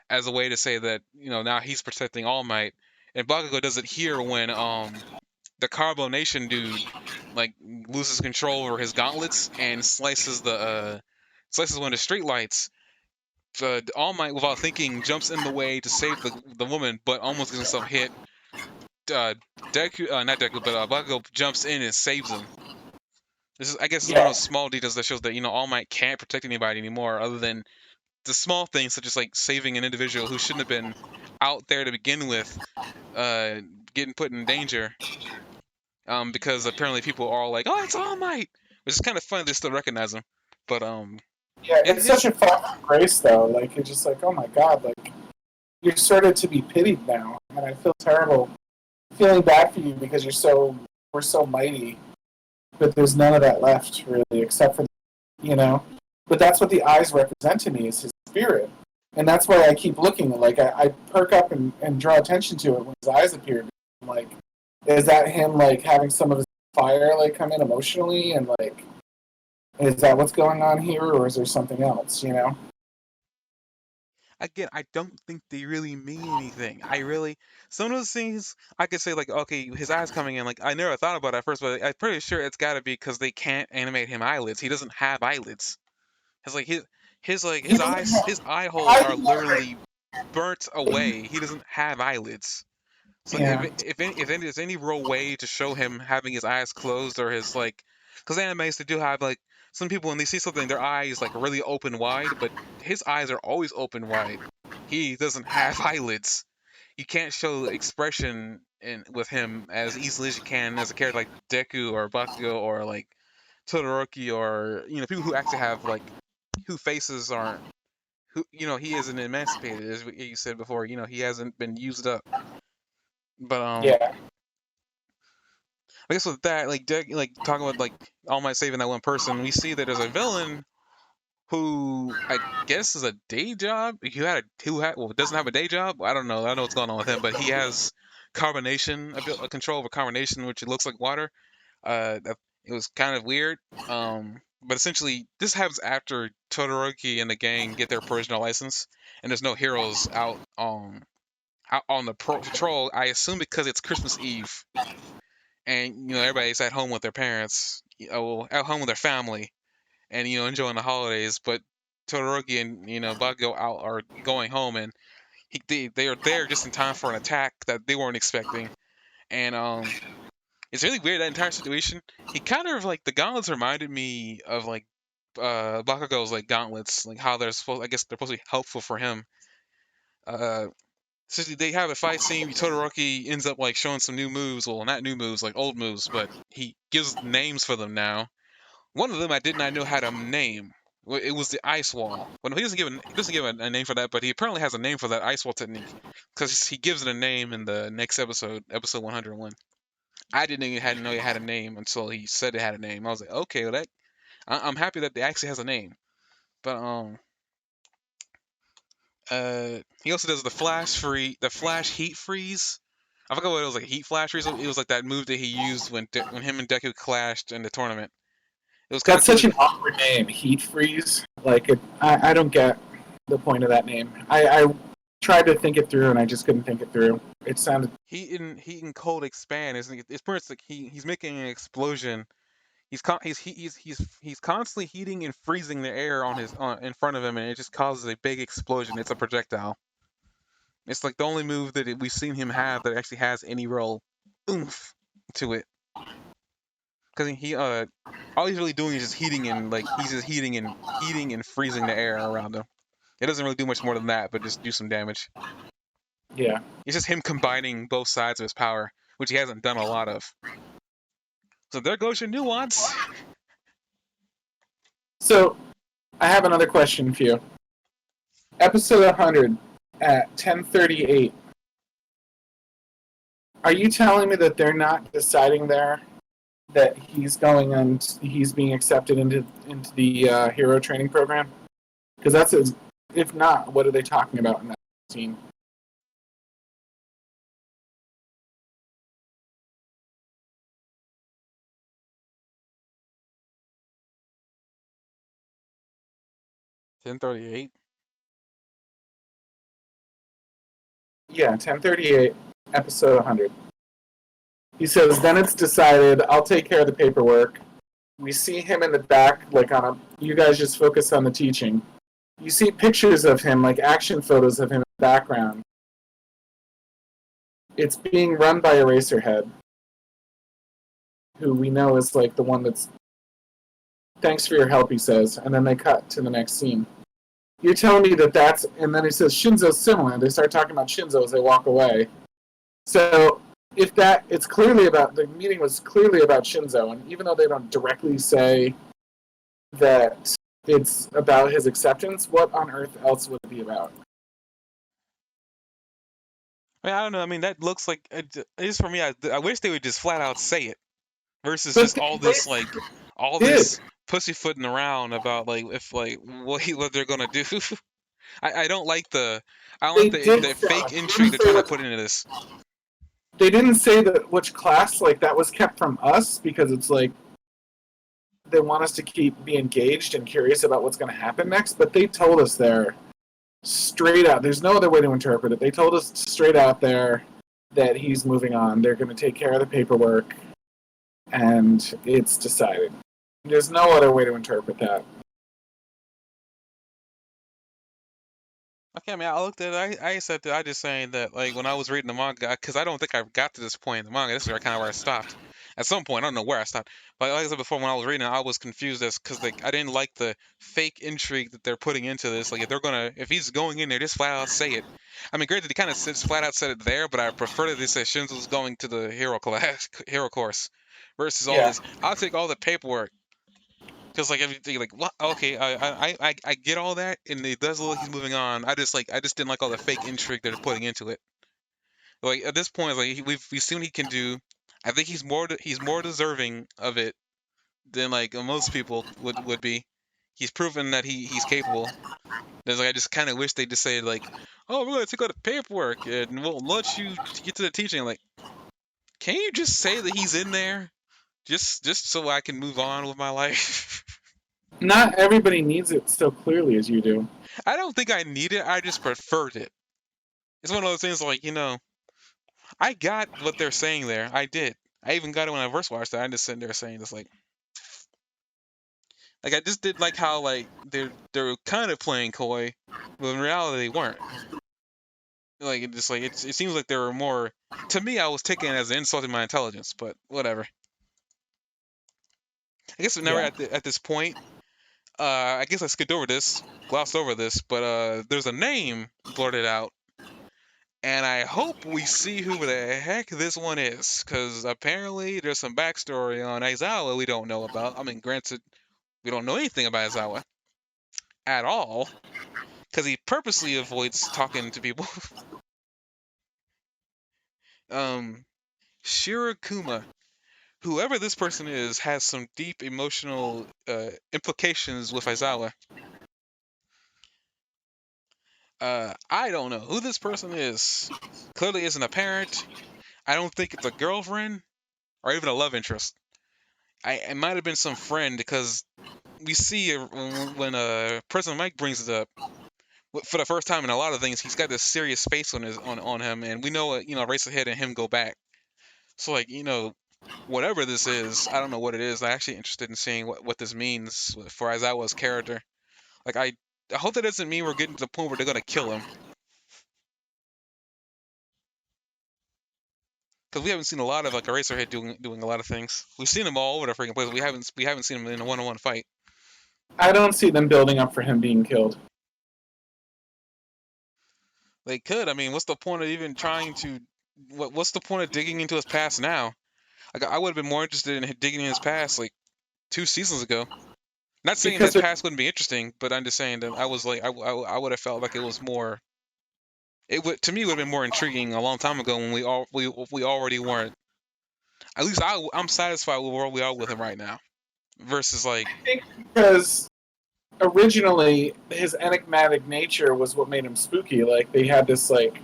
as a way to say that now he's protecting All Might. And Bakugo does it here when the Carbonation dude like loses control over his gauntlets and slices one of the street lights. All Might, without thinking, jumps in the way to save the woman, but almost gets himself hit. Uh, Deku, not Deku, but Bakugo jumps in and saves him. I guess, this is one of Yeah. those small details that shows that All Might can't protect anybody anymore, other than the small things such as like saving an individual who shouldn't have been out there to begin with, uh, getting put in danger. Because apparently people are all like, "Oh, it's All Might," which is kind of fun to still recognize him. But Yeah, it's such his a fall from grace, though. Like, it's just like, oh my god, like, you're started to be pitied now. And I feel terrible feeling bad for you because we're so mighty. But there's none of that left, really, except for, you know. But that's what the eyes represent to me is his spirit. And that's why I keep looking. Like, I perk up and draw attention to it when his eyes appear. I'm like, is that him, like, having some of his fire, like, come in emotionally? And, like, is that what's going on here? Or is there something else, you know? again, I don't think they really mean anything. Some of those things I could say like, okay, his eyes coming in. Like I never thought about it at first, but I'm pretty sure it's got to be because they can't animate him eyelids. He doesn't have eyelids. It's like He his doesn't eyes have. his eye holes I are think that's right. literally burnt away. He doesn't have eyelids. So Yeah. if there's any real way to show him having his eyes closed or his like, because animes they do have like some people when they see something their eyes like really open wide, but his eyes are always open wide. He doesn't have eyelids. You can't show expression in with him as easily as you can as a character like Deku or Bakugo or like Todoroki or people who actually have like who faces aren't who he isn't emancipated as you said before. He hasn't been used up. But Yeah. I guess with that, like talking about like All Might saving that one person, we see that there's a villain who I guess is a day job. Who doesn't have a day job. I don't know. I don't know what's going on with him, but he has carbonation, a control over carbonation, which it looks like water. It was kind of weird. But essentially, this happens after Todoroki and the gang get their provisional license, and there's no heroes out on the patrol. I assume because it's Christmas Eve and everybody's at home with their parents, at home with their family, and enjoying the holidays. But Todoroki and Bakugo out are going home, and they are there just in time for an attack that they weren't expecting. And it's really weird that entire situation. He kind of like the gauntlets reminded me of like Bakugo's like gauntlets, like how they're supposed. I guess they're supposed to be helpful for him. Uh, Essentially, they have a fight scene. Todoroki ends up like showing some new moves. Well, not new moves, like old moves, but he gives names for them now. One of them I did not know how to name. It was the ice wall. Well, no, he doesn't give a name for that, but he apparently has a name for that ice wall technique because he gives it a name in the next episode, episode 101. I didn't even had know it had a name until he said it had a name. I was like, okay, well I'm happy that it actually has a name. But he also does the flash heat freeze. I forgot what it was like, heat flash freeze. It was like that move that he used when him and Deku clashed in the tournament. It was kind of That's cool. such an awkward name, Heat Freeze. Like, I don't get the point of that name. I tried to think it through and I just couldn't think it through. It sounded. Heat and cold expand. It's pretty much like he's making an explosion He's constantly heating and freezing the air on in front of him, and it just causes a big explosion. It's a projectile. It's like the only move that we've seen him have that actually has any real oomph to it. Because all he's really doing is just heating and freezing the air around him. It doesn't really do much more than that, but just do some damage. Yeah. It's just him combining both sides of his power, which he hasn't done a lot of. So there goes your nuance. So I have another question for you. Episode 100 at 10:38. Are you telling me that they're not deciding there that he's going and he's being accepted into the hero training program? Because if not, what are they talking about in that scene? $10.38. Yeah, 10:38, episode 100. He says, then it's decided, I'll take care of the paperwork. We see him in the back, like you guys just focus on the teaching. You see pictures of him, like action photos of him in the background. It's being run by Eraserhead, who we know is like the one that's, thanks for your help, he says, and then they cut to the next scene. You're telling me that's, and then he says, Shinzo's similar, and they start talking about Shinzo as they walk away. So, if it's clearly about, the meeting was clearly about Shinzo, and even though they don't directly say that it's about his acceptance, what on earth else would it be about? I don't know. I mean, that looks like just for me. I wish they would just flat out say it versus But just all they did. this pussyfooting around about like if like what they're gonna do. I don't like They did. the fake intrigue they're trying to put into this. They didn't say that which class, like that was kept from us because it's like they want us to be engaged and curious about what's going to happen next. But they told us there straight out. There's no other way to interpret it. They told us straight out there that he's moving on. They're going to take care of the paperwork, and it's decided. There's no other way to interpret that. Okay, I mean, I looked at it. I said that I just saying that like when I was reading the manga, because I don't think I got to this point in the manga. This is kind of where I stopped. At some point, I don't know where I stopped, but like I said before, when I was reading it, I was confused as because like I didn't like the fake intrigue that they're putting into this. Like if he's going in there, just flat out say it. I mean, granted, he kind of flat out said it there, but I prefer that they said Shinzo's going to the hero class, hero course, versus all Yeah. this. I'll take all the paperwork. Because like everything, like what? Okay, I get all that, and it does look like he's moving on. I just didn't like all the fake intrigue they're putting into it. Like at this point, like we've seen what he can do. I think he's more deserving of it than like most people would be. He's proven that he's capable. There's like I just kind of wish they just say like, oh, we're gonna take out the paperwork and we'll let you get to the teaching. Like, can you just say that he's in there, just so I can move on with my life? Not everybody needs it so clearly as you do. I don't think I need it. I just preferred it. It's one of those things like, I got what they're saying there. I did. I even got it when I first watched it. I just sitting there saying this like I just did like how like they're kind of playing coy, but in reality they weren't. Like it just like it seems like they were more to me I was taking it as insulting my intelligence, but whatever. I guess now we're Yeah. at this point. I guess I skipped over this, glossed over this, but there's a name blurted out. And I hope we see who the heck this one is, because apparently there's some backstory on Aizawa we don't know about. I mean, granted, we don't know anything about Aizawa at all, because he purposely avoids talking to people. um, Shirakuma, whoever this person is, has some deep emotional implications with Aizawa. I don't know who this person is. Clearly isn't a parent. I don't think it's a girlfriend or even a love interest. It might have been some friend because we see when President Mike brings it up for the first time in a lot of things, he's got this serious face on him, and we know Racerhead and him go back. So like whatever this is, I don't know what it is. I'm actually interested in seeing what this means for Aizawa's character. Like I hope that doesn't mean we're getting to the point where they're gonna kill him. Because we haven't seen a lot of like Eraserhead doing a lot of things. We've seen him all over the freaking place. We haven't seen him in a one-on-one fight. I don't see them building up for him being killed. They could. I mean, what's the point of even trying to? What's the point of digging into his past now? Like I would have been more interested in digging in his past like 2 seasons ago. Not saying Because his past wouldn't be interesting, but I'm just saying that I was like I would have felt like it was more. It would to me would have been more intriguing a long time ago when we already weren't. At least I'm satisfied with where we are with him right now. Versus like I think because originally his enigmatic nature was what made him spooky. Like they had this like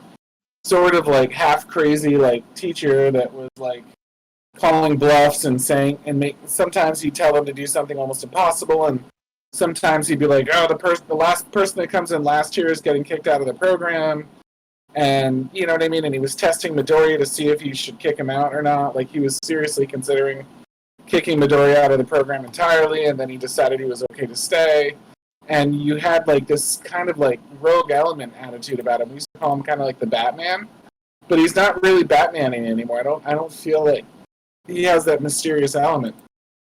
sort of like half crazy like teacher that was like calling bluffs and saying and make sometimes he'd tell them to do something almost impossible and sometimes he'd be like, oh, the last person that comes in last year is getting kicked out of the program. And you know what I mean? And he was testing Midoriya to see if he should kick him out or not. Like he was seriously considering kicking Midoriya out of the program entirely, and then he decided he was okay to stay. And you had like this kind of like rogue element attitude about him. We used to call him kind of like the Batman, but he's not really Batmaning anymore. I don't feel like he has that mysterious element.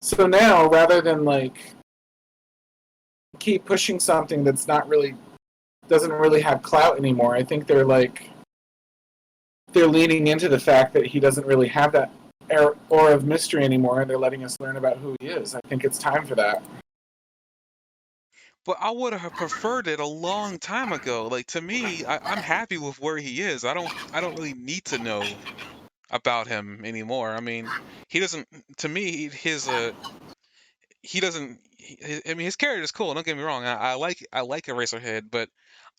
So now, rather than like keep pushing something that's not really doesn't really have clout anymore, I think they're leaning into the fact that he doesn't really have that aura of mystery anymore, and they're letting us learn about who he is. I think it's time for that. but I would have preferred it a long time ago. Like to me, I'm happy with where he is. I don't really need to know about him anymore. I mean, he doesn't. To me, he doesn't. I mean, his character is cool. Don't get me wrong. I like Eraserhead, but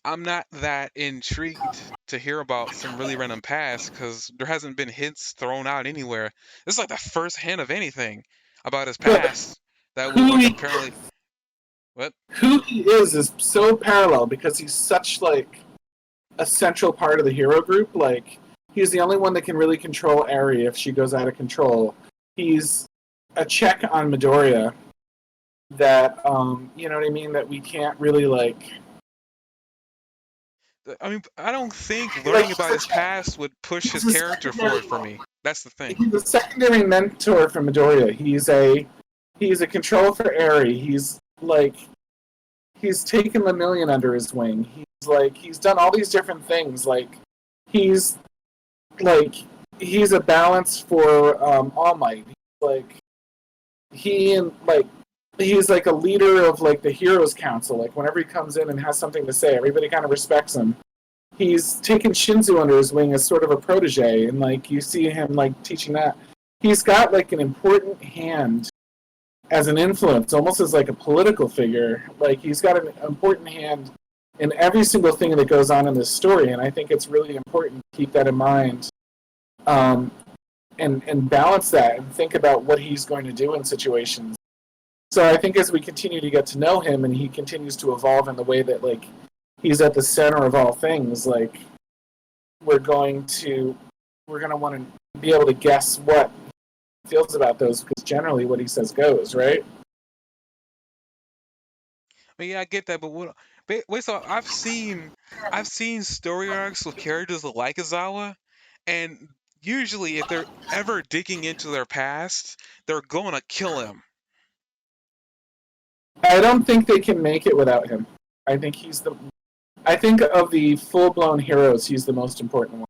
I'm not that intrigued to hear about some really random past because there hasn't been hints thrown out anywhere. This is like the first hint of anything about his But past that would who like he apparently what. who he is so parallel because he's such like a central part of the hero group. Like he's the only one that can really control Eri if she goes out of control. He's a check on Midoriya that you know what I mean, that we can't really I mean, I don't think like learning he's about a his check. past would push his He's a character forward secondary for me. That's the thing. he's a secondary mentor for Midoriya. He's a control for Eri. He's taken Lemillion under his wing. He's done all these different things. He's like he's a balance for All Might. Like he and like he's like a leader of like the Heroes Council. Like whenever he comes in and has something to say, everybody kind of respects him. He's taken Shinzu under his wing as sort of a protege, and like you see him like teaching that. He's got like an important hand as an influence, almost as like a political figure. Like he's got an important hand in every single thing that goes on in this story, and I think it's really important to keep that in mind, um, and balance that and think about what he's going to do in situations. So I think as we continue to get to know him and he continues to evolve in the way that like he's at the center of all things, like we're going to want to be able to guess what he feels about those because generally what he says goes, right? I mean, yeah, I get that, but what? Wait, so I've seen story arcs with characters like Izawa, and usually if they're ever digging into their past, they're gonna kill him. I don't think they can make it without him. I think he's the. I think of the full-blown heroes, he's the most important one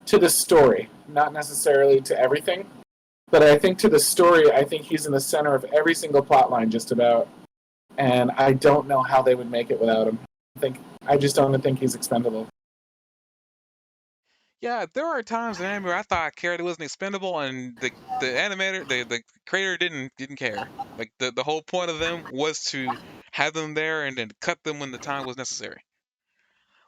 to the story, not necessarily to everything, but I think to the story, I think he's in the center of every single plot line, just about. And I don't know how they would make it without him. I just don't think he's expendable. Yeah, there are times in anime where I thought a character wasn't expendable, and the animator, the creator didn't care. Like the whole point of them was to have them there and then cut them when the time was necessary.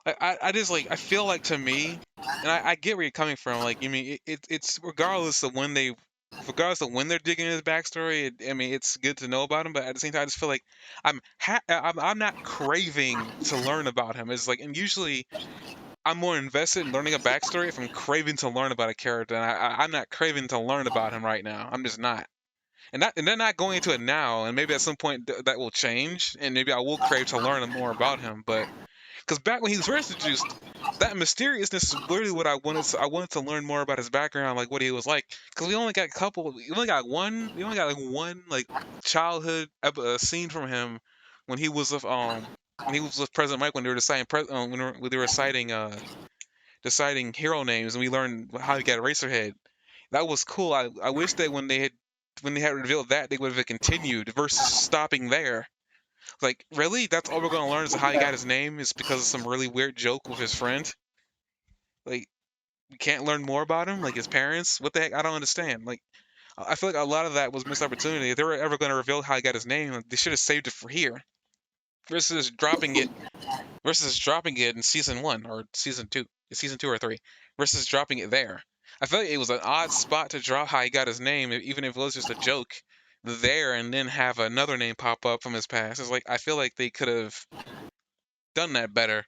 I just like I feel like to me, and I get where you're coming from. Like I mean, it's regardless of when they're digging his backstory. I mean, it's good to know about him, but at the same time, I just feel like I'm not craving to learn about him. It's like, and usually I'm more invested in learning a backstory if I'm craving to learn about a character, and I'm not craving to learn about him right now. I'm just not. And they're not going into it now, and maybe at some point that will change, and maybe I will crave to learn more about him. But because back when he was first introduced, that mysteriousness is literally what I wanted. I wanted to learn more about his background, like what he was like. Because we only got like one like childhood scene from him when he was with President Mike when they were deciding when they were deciding hero names, and we learned how to get Eraserhead. That was cool. I wish that when they had revealed that, they would have continued versus stopping there. Like, really? That's all we're gonna learn is how he got his name is because of some really weird joke with his friend. Like, you can't learn more about him, like his parents. What the heck? I don't understand. Like, I feel like a lot of that was missed opportunity. If they were ever gonna reveal how he got his name, like, they should have saved it for here versus dropping it in season one or season two or three, versus dropping it there. I feel like it was an odd spot to drop how he got his name, even if it was just a joke there, and then have another name pop up from his past. It's like I feel like they could have done that better.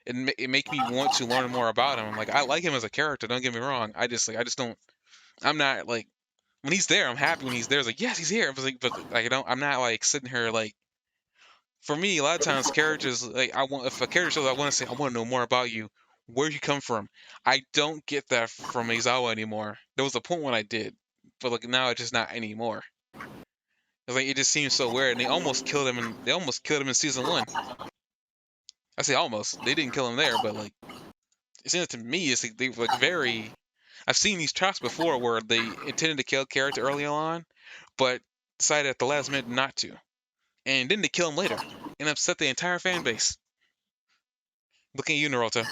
It make me want to learn more about him. Like I like him as a character. Don't get me wrong. I just don't. I'm not like when he's there. I'm happy when he's there. It's like yes, he's here. But like I don't. I'm not like sitting here like for me, a lot of times characters like I want if a character shows I want to say I want to know more about you. Where you come from? I don't get that from Aizawa anymore. There was a point when I did, but like now it's just not anymore. It's like it just seems so weird. And they almost killed him in season one. I say almost. They didn't kill him there, but like it seems to me it's like they were like very. I've seen these traps before where they intended to kill a character early on, but decided at the last minute not to, and then they kill him later and upset the entire fan base. Looking at you, Naruto.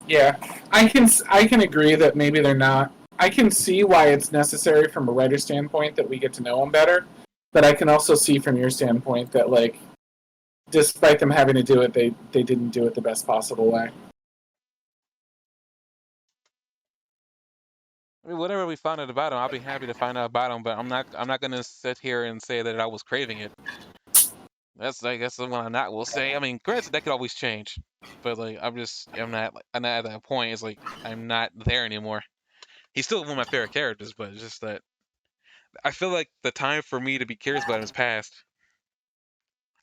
Yeah, I can agree that maybe they're not. I can see why it's necessary from a writer standpoint that we get to know them better, but I can also see from your standpoint that like, despite them having to do it, they didn't do it the best possible way. I mean, whatever we find out about him, I'll be happy to find out about him. But I'm not gonna sit here and say that I was craving it. That's I guess the one I'm not will say. I mean, granted that could always change, but like I'm not at that point. It's like I'm not there anymore. He's still one of my favorite characters, but it's just that I feel like the time for me to be curious about him is past.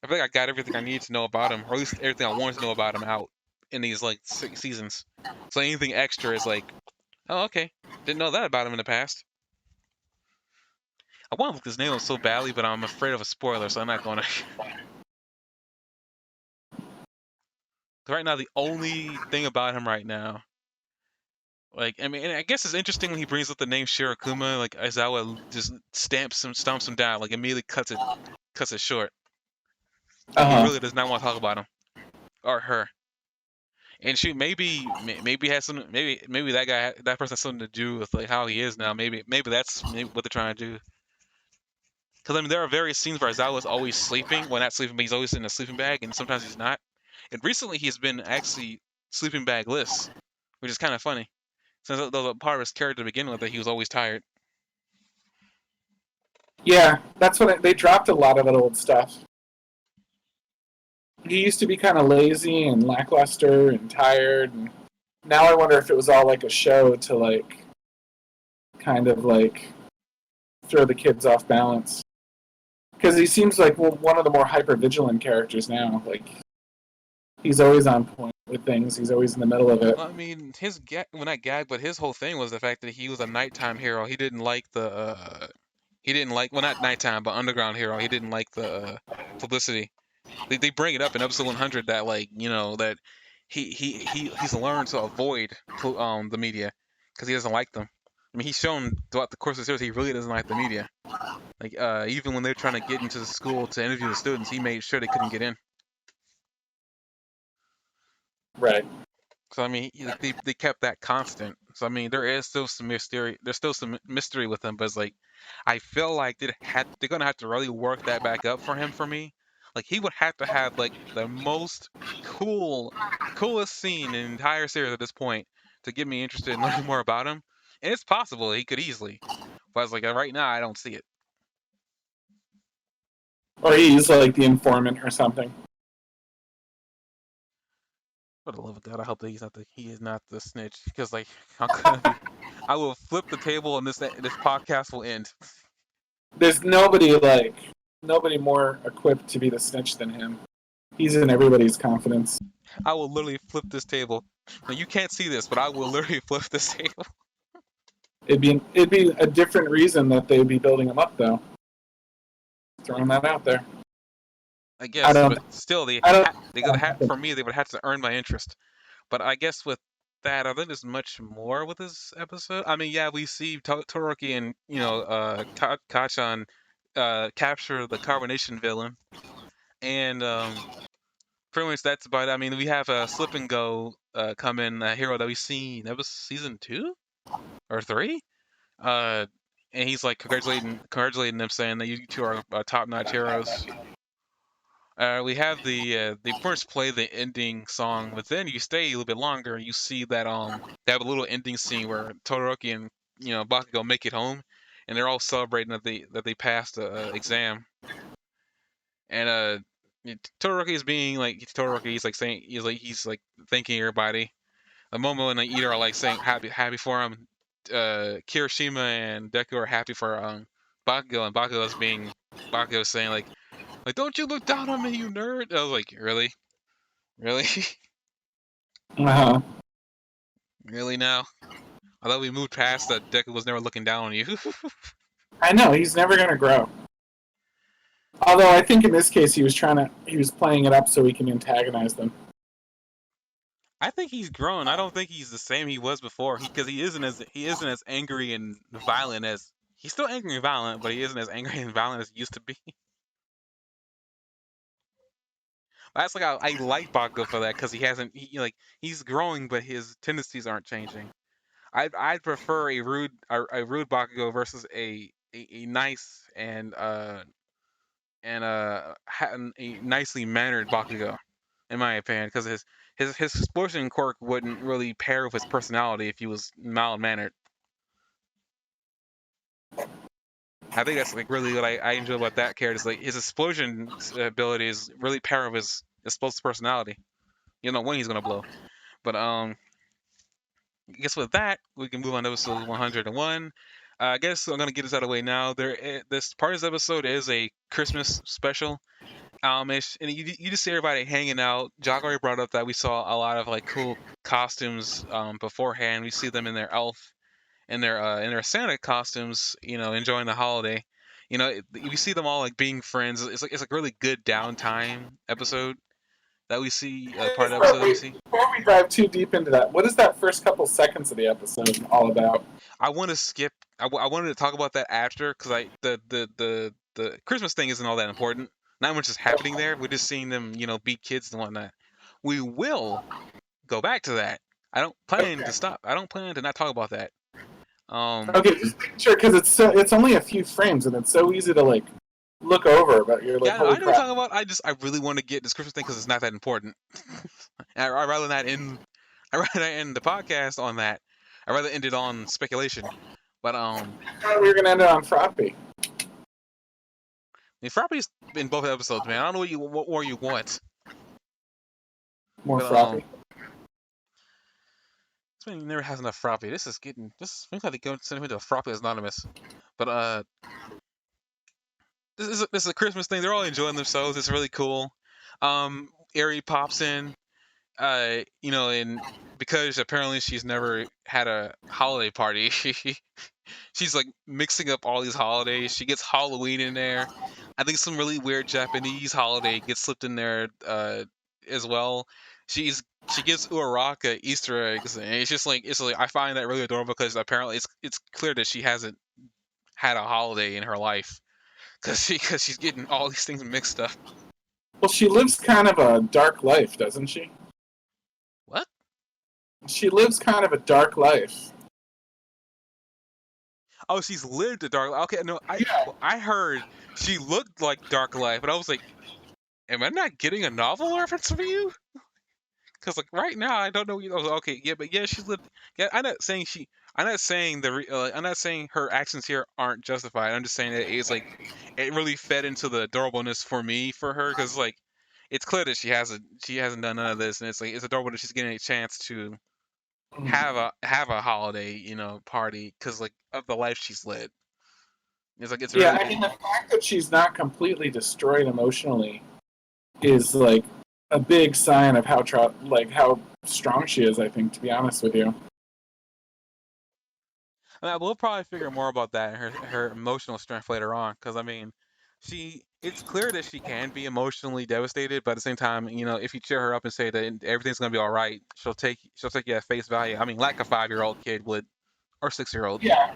I feel like I got everything I need to know about him, or at least everything I wanted to know about him out in these like seasons. So anything extra is like, oh okay, didn't know that about him in the past. I want to look his name up so badly, but I'm afraid of a spoiler, so I'm not going to. Right now, the only thing about him right now, like, I mean, and I guess it's interesting when he brings up the name Shirakuma, like Aizawa just stomps him down, like immediately cuts it short. Uh Like he huh. really does not want to talk about him or her. And shoot, maybe has some, maybe that person has something to do with like how he is now. Maybe that's what they're trying to do. Because I mean, there are various scenes where Aizawa's always sleeping. Well, not sleeping, but he's always in a sleeping bag, and sometimes he's not. And recently, he's been actually sleeping bagless, which is kind of funny. Since that was a part of his character to begin with, that he was always tired. Yeah, that's what they dropped a lot of that old stuff. He used to be kind of lazy and lackluster and tired, and now I wonder if it was all like a show to like kind of like throw the kids off balance. Because he seems like one of the more hyper vigilant characters now. Like he's always on point with things. He's always in the middle of it. Well, I mean, well, not gag, but his whole thing was the fact that he was a nighttime hero. He didn't like, well, not nighttime, but underground hero. He didn't like the publicity. They bring it up in episode 100 that like that he's learned to avoid the media because he doesn't like them. I mean, he's shown throughout the course of the series he really doesn't like the media. Like even when they're trying to get into the school to interview the students, he made sure they couldn't get in. Right. So I mean, like they kept that constant. So I mean, there is still some mystery. There's still some mystery with him, but it's like I feel like they're gonna have to really work that back up for him for me. Like he would have to have like the most coolest scene in the entire series at this point to get me interested in learning more about him. And it's possible he could easily, but it's like right now I don't see it. Or he's like the informant or something. For the love of God, I hope that he is not the snitch because like I'm gonna be, I will flip the table and this podcast will end. There's nobody more equipped to be the snitch than him. He's in everybody's confidence. I will literally flip this table. Now you can't see this, but I will literally flip this table. It'd be a different reason that they'd be building him up though. Throwing that out there. I I guess, don't but still, I don't they could have for me. They would have to earn my interest. But I guess with that, I think there's much more with this episode. I mean, yeah, we see Todoroki and Kachan capture the carbonation villain, and pretty much that's about it. I mean, we have a Slip and Go come in, a hero that we seen. That was season 2 or 3. Uh, and he's like congratulating them, saying that you two are top notch heroes. We have the they first play the ending song, but then you stay a little bit longer. You see that they have a little ending scene where Todoroki and Bakugo make it home, and they're all celebrating that they passed the exam. And Todoroki is being like Todoroki. He's like saying he's like thanking everybody. The Momo and the Eater are like saying happy for him. Kirishima and Deku are happy for Bakugo, and Bakugo is saying like don't you look down on me, you nerd. I was like, really? Really? uh-huh. Really now? I thought we moved past that Deku was never looking down on you. I know, he's never gonna grow. Although I think in this case he was playing it up so he can antagonize them. I think he's grown. I don't think he's the same he was before. Because he isn't as angry and violent as he's still angry and violent, but he isn't as angry and violent as he used to be. That's like I like Bakugo for that because he hasn't he's growing, but his tendencies aren't changing. I'd prefer a rude Bakugo versus a nice and a nicely mannered Bakugo, in my opinion, because his explosion quirk wouldn't really pair with his personality if he was mild mannered. I think that's like really what I enjoy about that character is like his explosion abilities really pair with his explosive personality. You know when he's gonna blow. But I guess with that we can move on to episode 101. I guess I'm gonna get this out of the way now. This part of this episode is a Christmas special. And you just see everybody hanging out. Jock already brought up that we saw a lot of like cool costumes beforehand. We see them in their elf in their Santa costumes, enjoying the holiday. We see them all like being friends. It's like a really good downtime episode that we see. Part of the episode that we see. Before we dive too deep into that, what is that first couple seconds of the episode all about? I want to skip. I wanted to talk about that after because I the Christmas thing isn't all that important. Not much is happening there. We're just seeing them, beat kids and whatnot. We will go back to that. I don't plan Okay. to stop. I don't plan to not talk about that. Um, Okay, just making sure because it's only a few frames and it's so easy to like look over, but you're like, yeah, no, holy I know what crap. I'm talking about. I really want to get this Christmas thing because it's not that important. I'd rather not end. I'd rather not end the podcast on that. I'd rather end it on speculation. But I thought we were gonna end it on Froppy. Frappy's in both episodes, man. I don't know what more you want. More But Froppy. this man never has enough Frappy. This seems like they go send him into a Frappy Anonymous. But this is a Christmas thing. They're all enjoying themselves. It's really cool. Eri pops in, and because apparently she's never had a holiday party, she's like mixing up all these holidays. She gets Halloween in there. I think some really weird Japanese holiday gets slipped in there as well. She gives Uraraka Easter eggs, and it's like I find that really adorable because apparently it's clear that she hasn't had a holiday in her life because she's getting all these things mixed up. Well, she lives kind of a dark life, doesn't she? What? She lives kind of a dark life. Oh, she's lived a dark life. Okay, no, Yeah. I heard she looked like Dark Life, but I was like, am I not getting a novel reference from you? Because like right now, I don't know. I was like, okay, yeah, but yeah, she's lived. Yeah, I'm not saying she. I'm not saying I'm not saying her actions here aren't justified. I'm just saying that it's like it really fed into the adorableness for me for her because like it's clear that she hasn't done none of this, and it's adorable that she's getting a chance to have a holiday, party because like of the life she's led. It's Yeah, really I mean the fact that she's not completely destroyed emotionally is like a big sign of how strong she is. I think, to be honest with you. I mean, we'll probably figure more about that and her emotional strength later on, because I mean, it's clear that she can be emotionally devastated, but at the same time, if you cheer her up and say that everything's gonna be all right, she'll take you at face value. I mean, like a 5-year-old kid would, or 6-year-old. Yeah,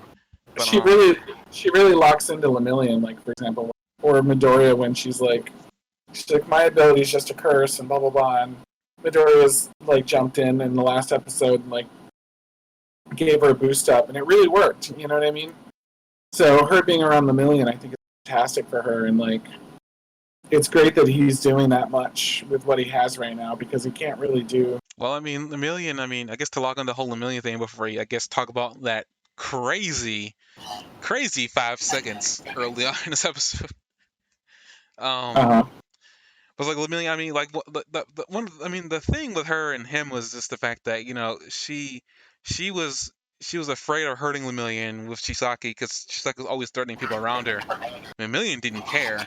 But she really she really locks into Lemillion, like for example, or Midoriya when she's like my ability is just a curse and blah blah blah. And Midoriya's like jumped in the last episode and like gave her a boost up, and it really worked. You know what I mean? So her being around Lemillion, I think, is fantastic for her, and like it's great that he's doing that much with what he has right now because he can't really do. well, I mean, I guess to log on the whole million thing before I guess talk about that crazy, crazy 5 seconds early on in this episode. Um, Uh, but like Lemillion, I mean, like the one, I mean, the thing with her and him was just the fact that she was she was afraid of hurting Lemillion with Chisaki because Chisaki was always threatening people around her. Lemillion didn't care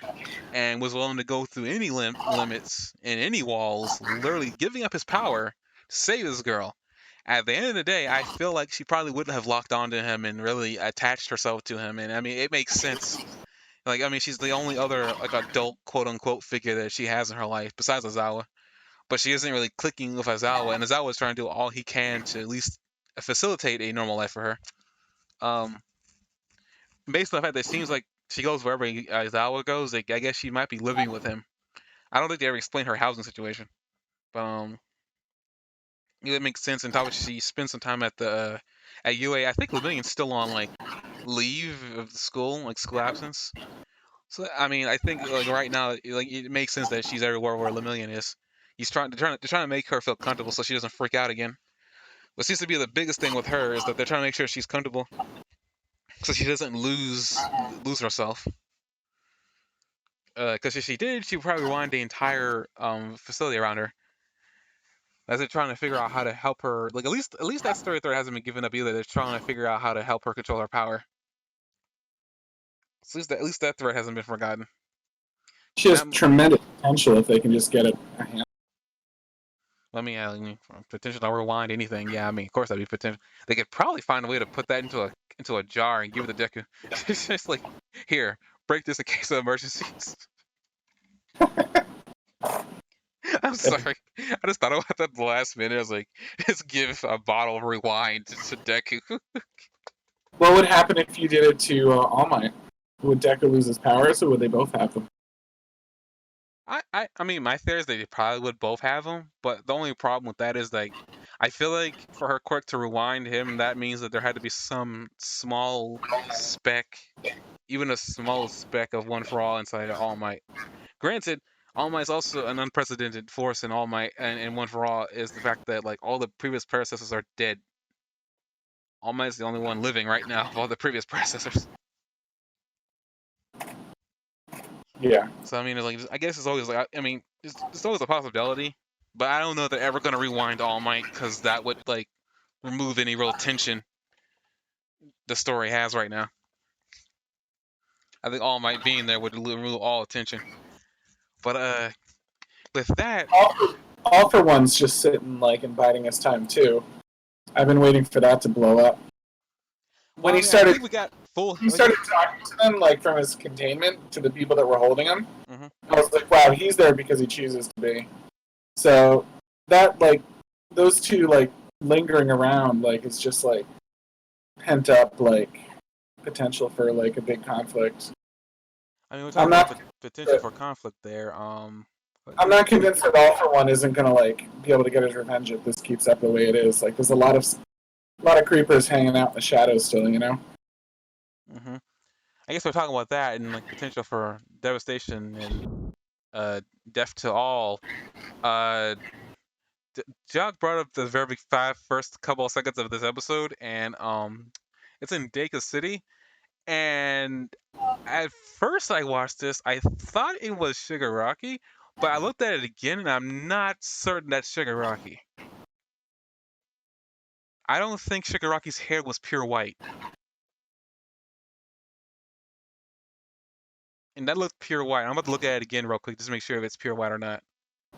and was willing to go through any limits and any walls, literally giving up his power to save this girl. At the end of the day, I feel like she probably wouldn't have locked onto him and really attached herself to him. And I mean, it makes sense. Like, I mean, she's the only other like adult quote unquote figure that she has in her life besides Azawa. But she isn't really clicking with Azawa, and Azawa is trying to do all he can to at least facilitate a normal life for her. Um, Based on the fact that it seems like she goes wherever Aizawa goes, like, I guess she might be living with him. I don't think they ever explain her housing situation, but yeah, it makes sense. And how she spends some time at UA. I think Lemillion's still on like leave of the school, like school absence. So I mean, I think like right now, like it makes sense that she's everywhere where Lemillion is. They're trying to make her feel comfortable so she doesn't freak out again. What seems to be the biggest thing with her is that they're trying to make sure she's comfortable so she doesn't lose herself. Because if she did, she would probably rewind the entire facility around her. As they're trying to figure out how to help her, like at least that story thread hasn't been given up either. They're trying to figure out how to help her control her power. So at least that thread hasn't been forgotten. she And has I'm tremendous potential if they can just get it. let me potential to rewind anything. Yeah, I mean, of course that'd be potential. They could probably find a way to put that into a jar and give it to Deku. It's just like, here, break this in case of emergencies. I'm sorry. I just thought about that at the last minute. I was like, just give a bottle of rewind to Deku. What would happen if you did it to All Might? Would Deku lose his powers, or would they both have them? I mean, my theory is they probably would both have them, but the only problem with that is like, I feel like for her quirk to rewind him, that means that there had to be some small speck, even a small speck of One for All inside of All Might. Granted, All Might's also an unprecedented force in All Might, and One for All is the fact that like all the previous predecessors are dead. All Might's the only one living right now of all the previous predecessors. Yeah. So I mean, it's like I guess it's always like I mean, it's always a possibility, but I don't know if they're ever gonna rewind All Might because that would like remove any real tension the story has right now. I think All Might being there would remove all tension. But with that, All for One's just sitting like and biding his time too. I've been waiting for that to blow up. well, When I he mean, I started, think we got full. he started talking to them like from his containment to the people that were holding him. Mhm. I was like, wow, he's there because he chooses to be. So that like those two like lingering around like it's just like pent up like potential for like a big conflict. I mean, we're I'm talking about not potential for conflict there. I'm not convinced that All for One isn't gonna like be able to get his revenge if this keeps up the way it is. Like there's a lot of creepers hanging out in the shadows still, you know? hmm I guess we're talking about that and like potential for devastation and uh death to all. Uh, Jock brought up the very first couple of seconds of this episode, and it's in Dacre City. And at first, I watched this, I thought it was Shigaraki, But I looked at it again, and I'm not certain that's Shigaraki. I don't think Shigaraki's hair was pure white, and that looked pure white. I'm about to look at it again real quick just to make sure if it's pure white or not.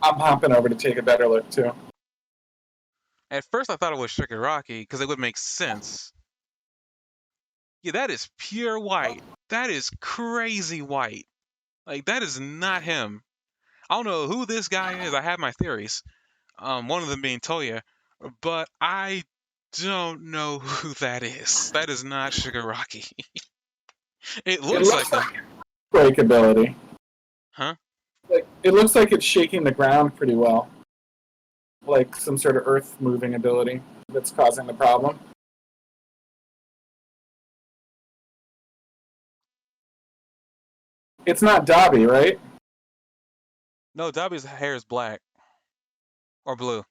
I'm hopping over to take a better look too. At first, I thought it was Shigaraki because it would make sense. Yeah, that is pure white. That is crazy white. Like that is not him. I don't know who this guy is. I have my theories. One of them being Toya, but I don't know who that is. That is not Shigaraki. It It looks like looks him, like breakability. huh? Like it looks like it's shaking the ground pretty well, like some sort of earth moving ability that's causing the problem. It's not Dobby, right? No, Dobby's hair is black or blue,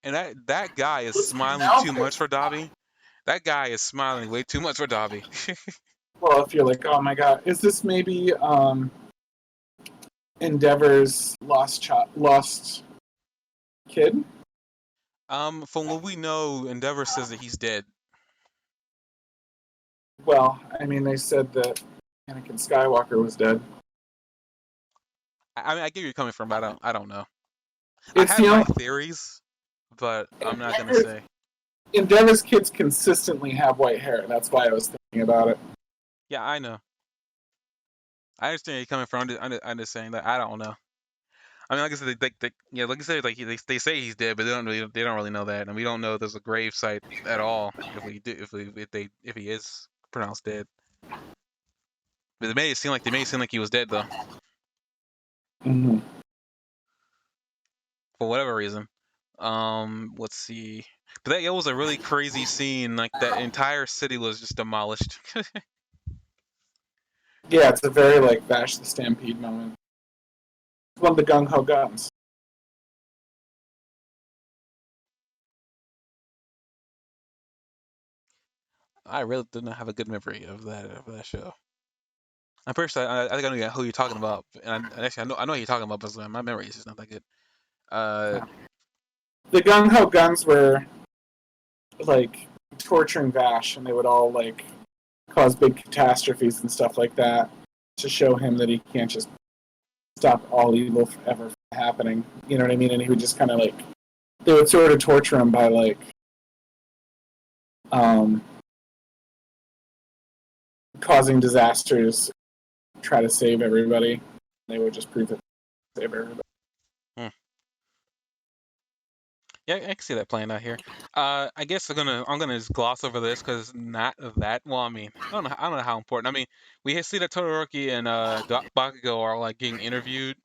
and that guy is What's his smiling mouth too much is? for Dobby. That guy is smiling way too much for Dobby. Well, if you're like, oh my god, is this maybe Endeavor's lost kid? From what we know, Endeavor says that he's dead. Well, I mean, they said that Anakin Skywalker was dead. I mean, I get where you're coming from, but I don't know. I It's have the my only theories, but I'm not gonna Endeavor's, say. Endeavor's kids consistently have white hair. That's why I was thinking about it. Yeah, I know. I understand where you're coming from. I'm just saying that I don't know. I mean, like I said, yeah, like I said, like they say he's dead, but they don't really know that, and we don't know if there's a grave site at all if he is pronounced dead. But they made it seem like he was dead though, Mm-hmm. for whatever reason. Let's see. But that it was a really crazy scene. Like that entire city was just demolished. Yeah, it's a very like Vash the Stampede moment. It's one of the gung ho guns. I really do not have a good memory of that show. I'm pretty sure I think I know who you're talking about, and actually I know who you're talking about, but my memory is just not that good. Uh, The gung ho guns were like torturing Vash, and they would all like cause big catastrophes and stuff like that to show him that he can't just stop all evil ever from happening. You know what I mean? And he would just kind of like they would sort of torture him by like um, causing disasters, try to save everybody. They would just prove that they save everybody. hmm. Yeah, I can see that playing out here. I guess I'm gonna just gloss over this because not that. Well, I mean, I don't know how important. I mean, we see that Todoroki and Bakugo are like getting interviewed,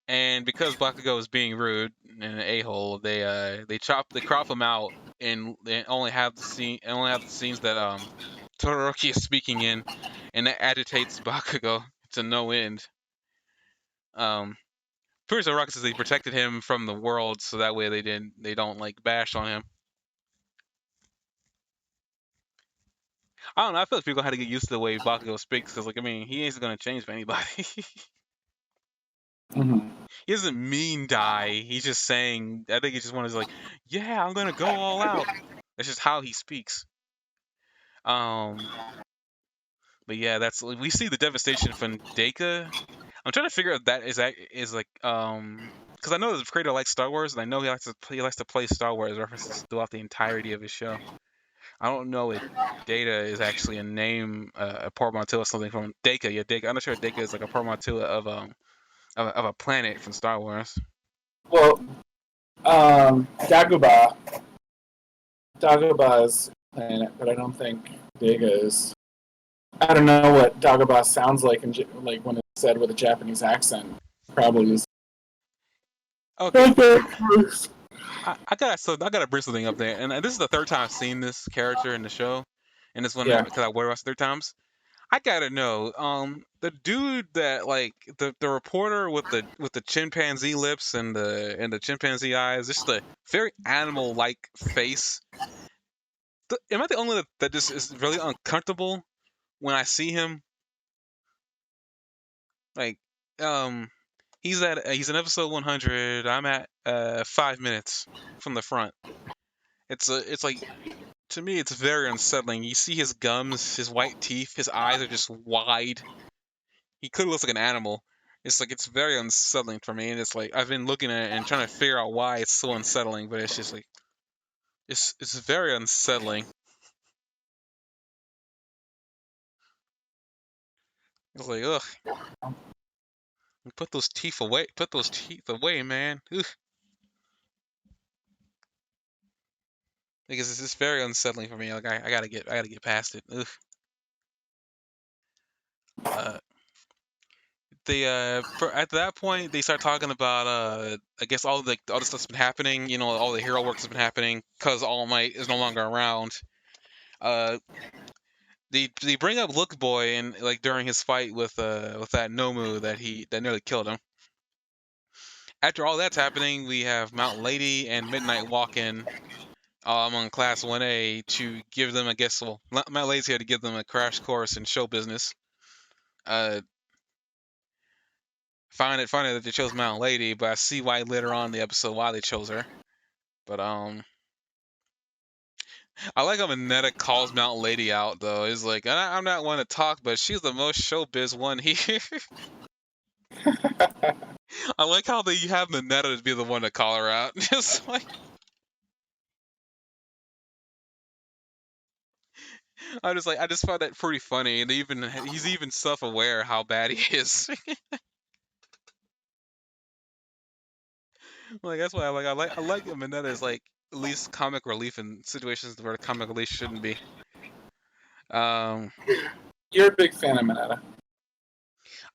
and because Bakugo is being rude and an a-hole, they crop him out and they only have the scenes that Todoroki is speaking in, and that agitates Bakugo to no end. Um, Pretty sure Rocket says they protected him from the world so that way they don't like bash on him. I don't know. I feel like people had to get used to the way Bakugo speaks because, like, I mean, he ain't gonna change for anybody. Mm-hmm. He doesn't mean die. He's just saying. I think he just wanted to like, yeah, I'm gonna go all out. That's just how he speaks. Um, but yeah, that's we see the devastation from Deka. I'm trying to figure out if that is like because I know the creator likes Star Wars and I know he likes to play Star Wars references throughout the entirety of his show. I don't know if Data is actually a name, a portmanteau or something from Deka. Yeah, Deka. I'm not sure if Deka is like a portmanteau of a planet from Star Wars. Well, Dagoba's planet, but I don't think Dega is. I don't know what Dagobah sounds like, like when it's said with a Japanese accent. Probably is. Okay, I gotta bring something up there, and this is the third time I've seen this character in the show, and this one Yeah. because I watched it 3 times. I gotta know, the dude that like the reporter with the chimpanzee lips and the chimpanzee eyes, just the very animal like face. Am I the only that just is really uncomfortable when I see him? Like, he's in episode 100. I'm at 5 minutes from the front. It's like, to me it's very unsettling. You see his gums, his white teeth, his eyes are just wide. He could look like an animal. It's like, it's very unsettling for me, and it's like I've been looking at it and trying to figure out why it's so unsettling, but it's just like it's very unsettling. It's like, ugh, put those teeth away. Put those teeth away, man. Ugh. Because it's just very unsettling for me. Like, I gotta get past it. Ugh. Uh, at that point they start talking about I guess all the stuff's been happening. You know, all the hero work has been happening because All Might is no longer around. Uh, they bring up Look Boy, and like during his fight with that Nomu that nearly killed him. After all that's happening, we have Mount Lady and Midnight walk in among Class 1A to give them, I guess, well, Mount Lady's here to give them a crash course in show business. Uh, find it that they chose Mount Lady, but I see why later on in the episode why they chose her. But I like how Mineta calls Mount Lady out though. He's like, I'm not one to talk, but she's the most showbiz one here. I like how they have Mineta to be the one to call her out. Just like, I just found that pretty funny, and he's even self-aware how bad he is. Like, that's why I like Mineta is like at least comic relief in situations where comic relief shouldn't be. Um, You're a big fan of Mineta.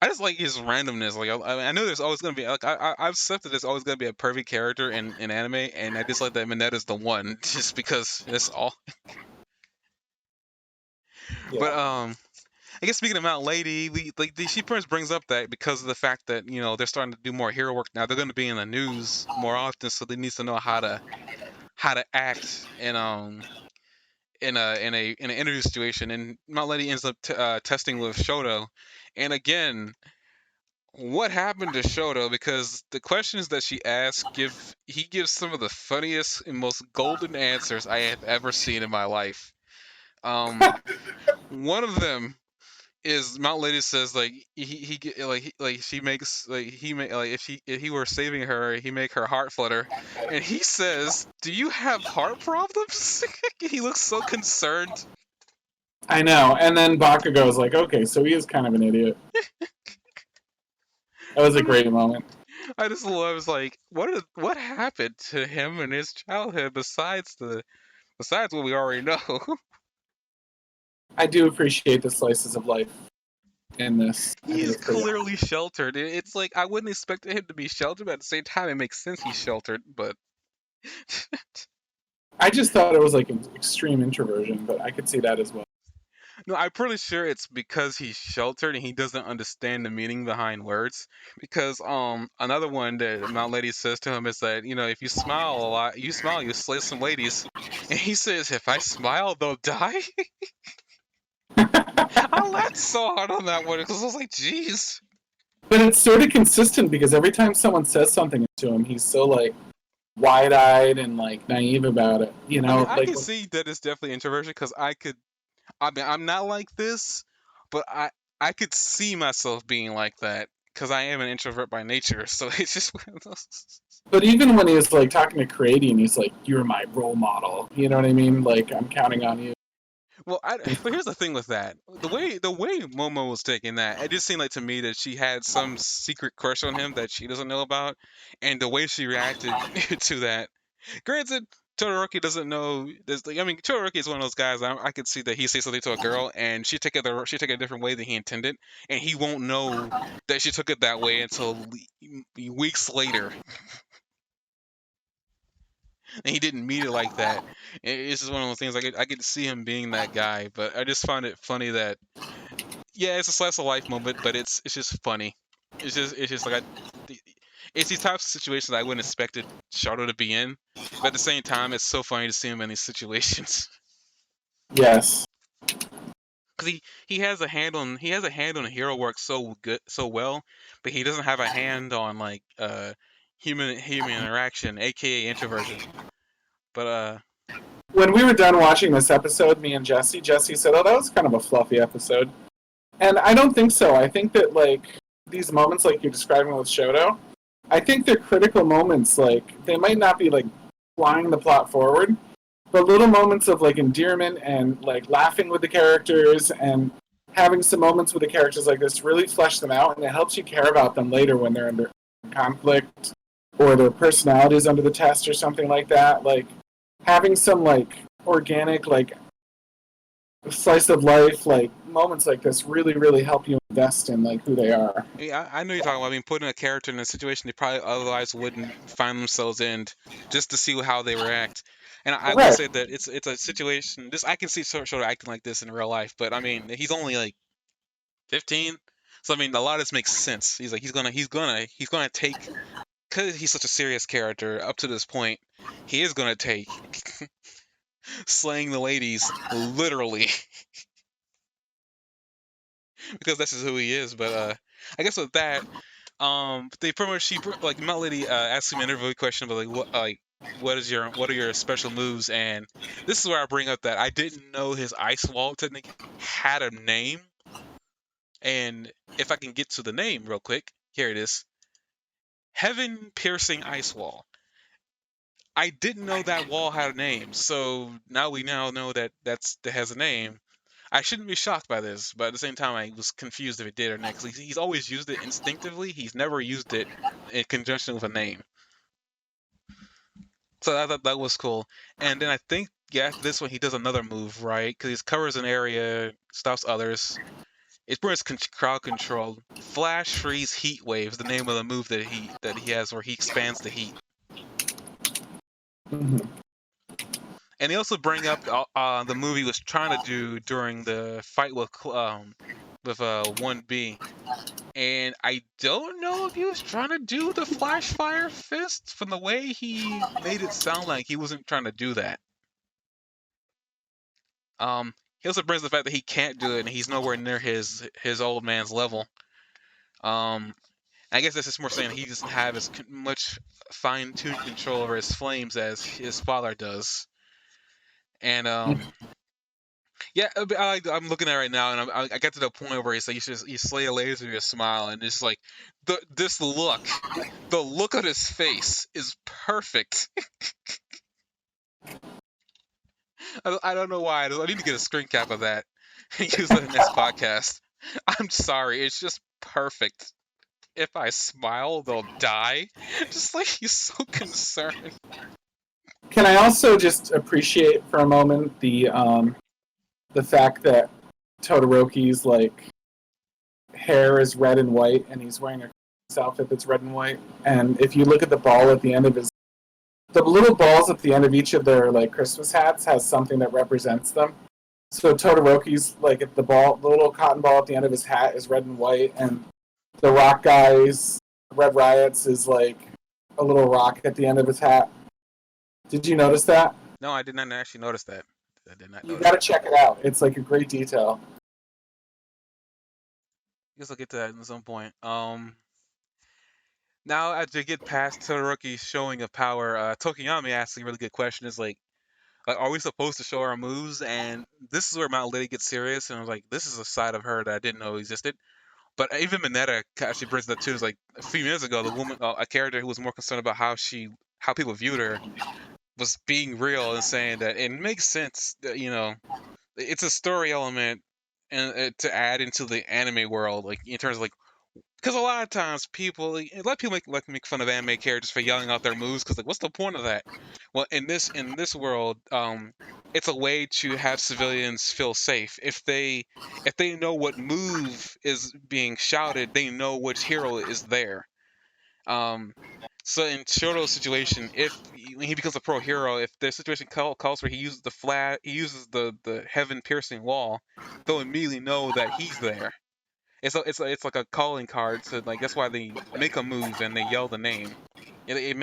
I just like his randomness. Like, I know there's always gonna be like I've accepted there's always gonna be a perfect character in anime, and I just like that Mineta's the one, just because that's all. Yeah. But I guess speaking of Mount Lady, she pretty much brings up that because of the fact that they're starting to do more hero work now, they're going to be in the news more often, so they need to know how to act in an interview situation. And Mount Lady ends up testing with Shoto, and again, what happened to Shoto? Because the questions that she asks he gives some of the funniest and most golden answers I have ever seen in my life. One of them is Mount Lady says like like she makes like he make like if he were saving her, he make her heart flutter, and he says, "Do you have heart problems?" He looks so concerned. I know. And then Bakugo's like, okay, so he is kind of an idiot. That was a great moment. I just love, like, what happened to him in his childhood besides what we already know. I do appreciate the slices of life in this. I He think is it's pretty. clearly sheltered. It's like I wouldn't expect him to be sheltered, but at the same time, it makes sense he's sheltered. But I just thought it was like an extreme introversion, but I could see that as well. no, I'm pretty sure it's because he's sheltered and he doesn't understand the meaning behind words. Because another one that Mount Lady says to him is that if you smile a lot, you slay some ladies, and he says if I smile they'll die. I laughed so hard on that one because I was like, jeez. But it's sort of consistent because every time someone says something to him, he's so like wide-eyed and like naive about it. You I mean, know, I like can see that it's definitely introversion because I mean, I'm not like this, but I could see myself being like that because I am an introvert by nature. So it's just one of those. but even when he was like talking to Crady and he's like, "You're my role model," you know what I mean? Like I'm counting on you. Well, but here's the thing with that: the way Momo was taking that, it just seemed like to me that she had some secret crush on him that she doesn't know about, and the way she reacted to that. Granted, Todoroki doesn't know. I mean, Todoroki is one of those guys. I could see that he says something to a girl, and she take it a different way than he intended, and he won't know that she took it that way until weeks later, and he didn't mean it like that. It's just one of those things. I could see him being that guy, but I just found it funny that yeah, it's a slice of life moment, but it's just funny. It's just like it's these types of situations I wouldn't expect Shadow to be in, but at the same time, it's so funny to see him in these situations Yes. because because he has a hand on hero work so good so well, but he doesn't have a hand on like human interaction, aka introversion. But When we were done watching this episode, me and Jesse said, "Oh, that was kind of a fluffy episode," and I don't think so. I think that like these moments, like you're describing with Shoto, I think they're critical moments. Like they might not be like flying the plot forward, but little moments of like endearment and like laughing with the characters and having some moments with the characters like this really flesh them out, and it helps you care about them later when they're under conflict or their personalities under the test or something like that. Like having some like organic like slice of life like moments like this really help you invest in like who they are. I know you're talking about. I mean, putting a character in a situation they probably otherwise wouldn't find themselves in, just to see how they react. And I will Right. say that it's a situation. This I can see sort of acting like this in real life, but I mean, he's only like 15, so I mean, a lot of this makes sense. He's like he's gonna take, because he's such a serious character up to this point. He is gonna take slaying the ladies literally because that's just who he is. But I guess with that, they pretty much like Mount Lady asked him an interview question about what are your special moves, and this is where I bring up that I didn't know his ice wall technique had a name, and if I can get to the name real quick, here it is: Heaven Piercing Ice Wall. I didn't know that wall had a name, so now we now know that that has a name. I shouldn't be shocked by this, but at the same time, I was confused if it did or not, because he's always used it instinctively. He's never used it in conjunction with a name. So I thought that was cool. And then I think, yeah, after this one, he does another move, right? Because he covers an area, stops others. It's pretty much crowd control. Flash Freeze Heat Wave is the name of the move that he has, where he expands the heat. Mm-hmm. And they also bring up the movie was trying to do during the fight with 1B. And I don't know if he was trying to do the Flash Fire Fist. From the way he made it sound like he wasn't trying to do that. He also brings the fact that he can't do it, and he's nowhere near his old man's level. Um, I guess that's just more saying he doesn't have as much fine-tuned control over his flames as his father does. And yeah, I'm looking at it right now, and I got to the point where he's like, you slay a laser, you smile, and it's like the look on his face is perfect. I don't know why. I need to get a screen cap of that and use that in this podcast. I'm sorry, it's just perfect. If I smile, they'll die. Just like he's so concerned. Can I also just appreciate for a moment the fact that Todoroki's like hair is red and white, and he's wearing a outfit that's red and white. And if you look at the ball at the end of the little balls at the end of each of their like Christmas hats has something that represents them. So Todoroki's like at the little cotton ball at the end of his hat is red and white, and the Rock Guy's Red Riot's is like a little rock at the end of his hat. Did you notice that? No, I did not actually notice that. I did not You notice gotta that. check it out. It's like a great detail. I guess I'll get to that at some point. Now as you get past Todoroki's showing of power, Tokiyami asks a really good question. Is like, are we supposed to show our moves? And this is where Mount Lady gets serious, and I was like, this is a side of her that I didn't know existed. But even Mineta actually brings that too. It's like a few minutes ago, the woman, a character who was more concerned about how people viewed her, was being real and saying that it makes sense that it's a story element and to add into the anime world, like in terms of like, because a lot of times a lot of people make fun of anime characters for yelling out their moves, because like, what's the point of that? Well, in this world, it's a way to have civilians feel safe. If they know what move is being shouted, they know which hero is there. Um, so in Shoto's situation, when he becomes a pro hero, if the situation calls for he uses he uses the heaven piercing wall, they'll immediately know that he's there. It's like a calling card. So like that's why they make a move and they yell the name. It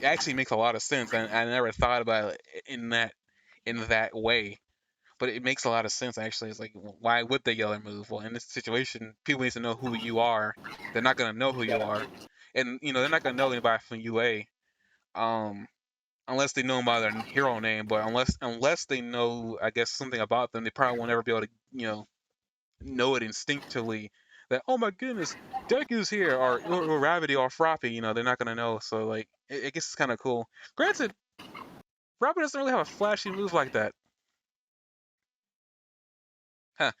actually makes a lot of sense, and I never thought about it in that way. but it makes a lot of sense actually. It's like, why would they yell or move? Well, in this situation, people need to know who you are. They're not gonna know who you Yeah. are, and they're not gonna know anybody from UA, unless they know them by their hero name. But unless they know, I guess, something about them, they probably won't ever be able to know it instinctively that, oh my goodness, Deku's here, or Ravity or Froppy. They're not gonna know. So like, I guess it's kind of cool. Granted, Froppy doesn't really have a flashy move like that, huh?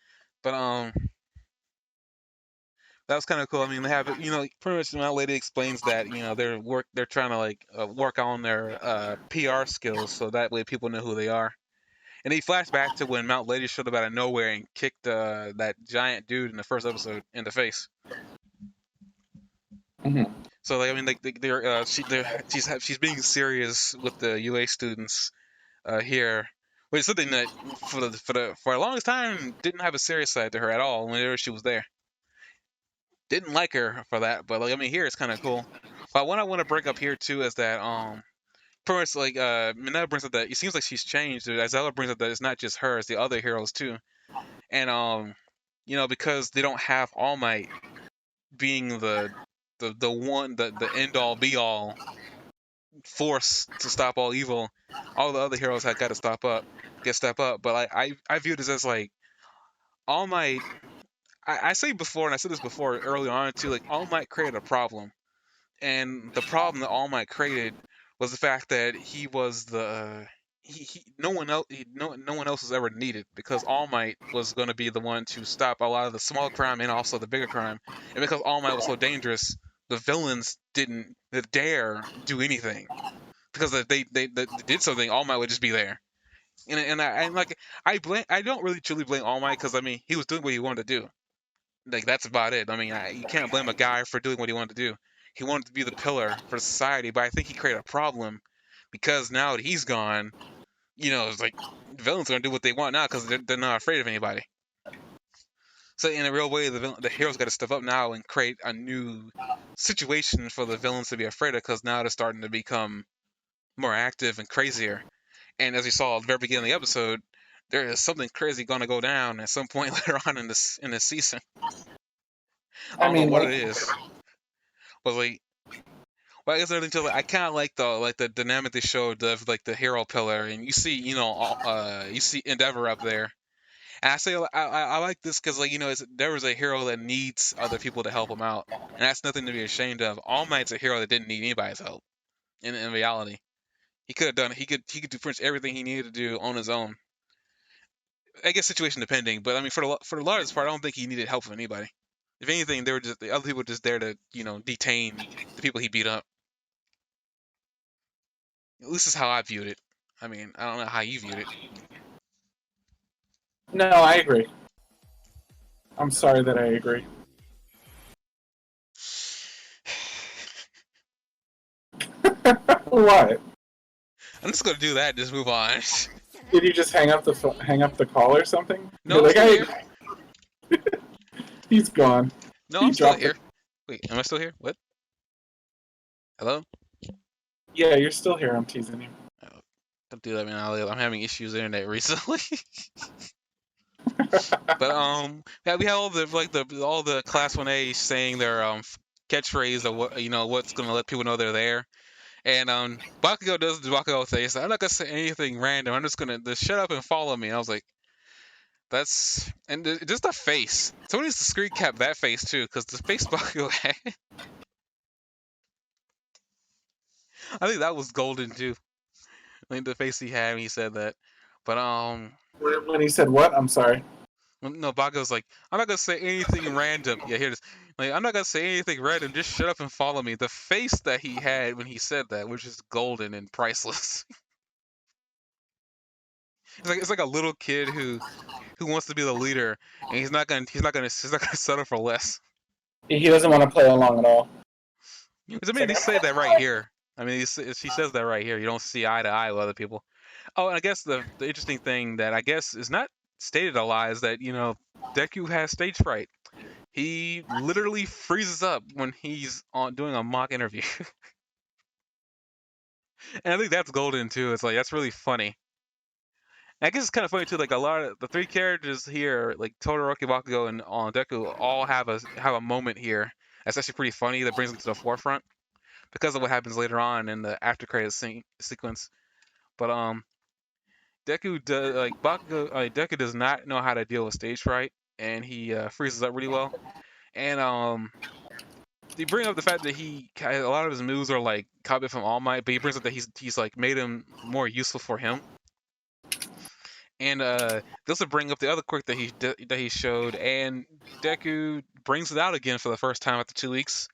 But that was kind of cool. I mean, they have it. Pretty much that lady explains that they're trying to like work on their PR skills so that way people know who they are. And he flashed back to when Mount Lady showed up out of nowhere and kicked that giant dude in the first episode in the face. Hmm. So like, I mean, like she's being serious with the UA students here, which is something that for a long time didn't have a serious side to her at all whenever she was there. Didn't like her for that, but like, I mean, here it's kind of cool. But what I want to bring up here too is that pretty much like Mineta brings up that it seems like she's changed. Azella brings up that it's not just her, it's the other heroes too. And because they don't have All Might being the one the end all be all force to stop all evil, all the other heroes had got to step up. But I view this as like All Might. I say before, and I said this before early on too. Like, All Might created a problem, and the problem that All Might created was the fact that he was the he no one else no one else was ever needed, because All Might was going to be the one to stop a lot of the small crime and also the bigger crime. And because All Might was so dangerous, the villains didn't dare do anything, because if they did something, All Might would just be there. And like, I don't really truly blame All Might, because I mean, he was doing what he wanted to do. Like, that's about it. I mean, you can't blame a guy for doing what he wanted to do. He wanted to be the pillar for society, but I think he created a problem, because now that he's gone, it's like the villains are gonna do what they want now, because they're not afraid of anybody. So in a real way, the heroes got to step up now and create a new situation for the villains to be afraid of, because now they're starting to become more active and crazier. And as we saw at the very beginning of the episode, there is something crazy going to go down at some point later on in this season. I I don't know mean, what it like, is, but like, well, I guess everything to like, I kind of like the dynamic they showed of like the hero pillar, and you see you see Endeavor up there, and I say I like this because, like, there was a hero that needs other people to help him out, and that's nothing to be ashamed of. All Might's a hero that didn't need anybody's help. In reality, he could have done he could do pretty much everything he needed to do on his own. I guess situation depending, but I mean, for the largest part, I don't think he needed help from anybody. If anything, they were just the other people were just there to detain the people he beat up. This is how I viewed it. I mean, I don't know how you viewed it. no, I agree. I'm sorry that I agree. What? I'm just gonna do that. And just move on. Did you just hang up the call or something? No, You're I'm like, still here. he's gone. No, He I'm still dropped the. here. Wait, am I still here? What? Hello? Yeah, you're still here. I'm teasing you. Oh, don't do that, man. I'm having issues with the internet recently. But yeah, we had all the class 1A saying their catchphrase, or what what's gonna let people know they're there. And Bakugo does the Bakugo thing. He said, I'm not gonna say anything random. I'm just gonna just shut up and follow me. And I was like, that's just a face. Someone needs to screen cap that face too, because the face Bakugo had, I think that was golden too. I think the face he had when he said that. But When he said what? I'm sorry. no, Bakugo's like, I'm not gonna say anything random. Yeah, here it is. Like, I'm not gonna say anything random. Just shut up and follow me. The face that he had when he said that was just golden and priceless. It's like a little kid who wants to be the leader, and he's not gonna settle for less. He doesn't want to play along at all. Because I It's mean, like, he say that right here. I mean, she says that right here. You don't see eye to eye with other people. Oh, and I guess the interesting thing that I guess is not stated a lot is that Deku has stage fright. He literally freezes up when he's on doing a mock interview, and I think that's golden too. It's like, that's really funny. I guess it's kind of funny too. Like a lot of the three characters here, like Todoroki, Bakugo, and Deku, all have a moment here. That's actually pretty funny. That brings them to the forefront because of what happens later on in the after credits sequence. But Deku does like Bakugo. Deku does not know how to deal with stage fright, and he freezes up really well. And they bring up the fact that a lot of his moves are like copied from All Might, but he brings up that he's like made him more useful for him. And this will bring up the other quirk that he showed, and Deku brings it out again for the first time after 2 weeks,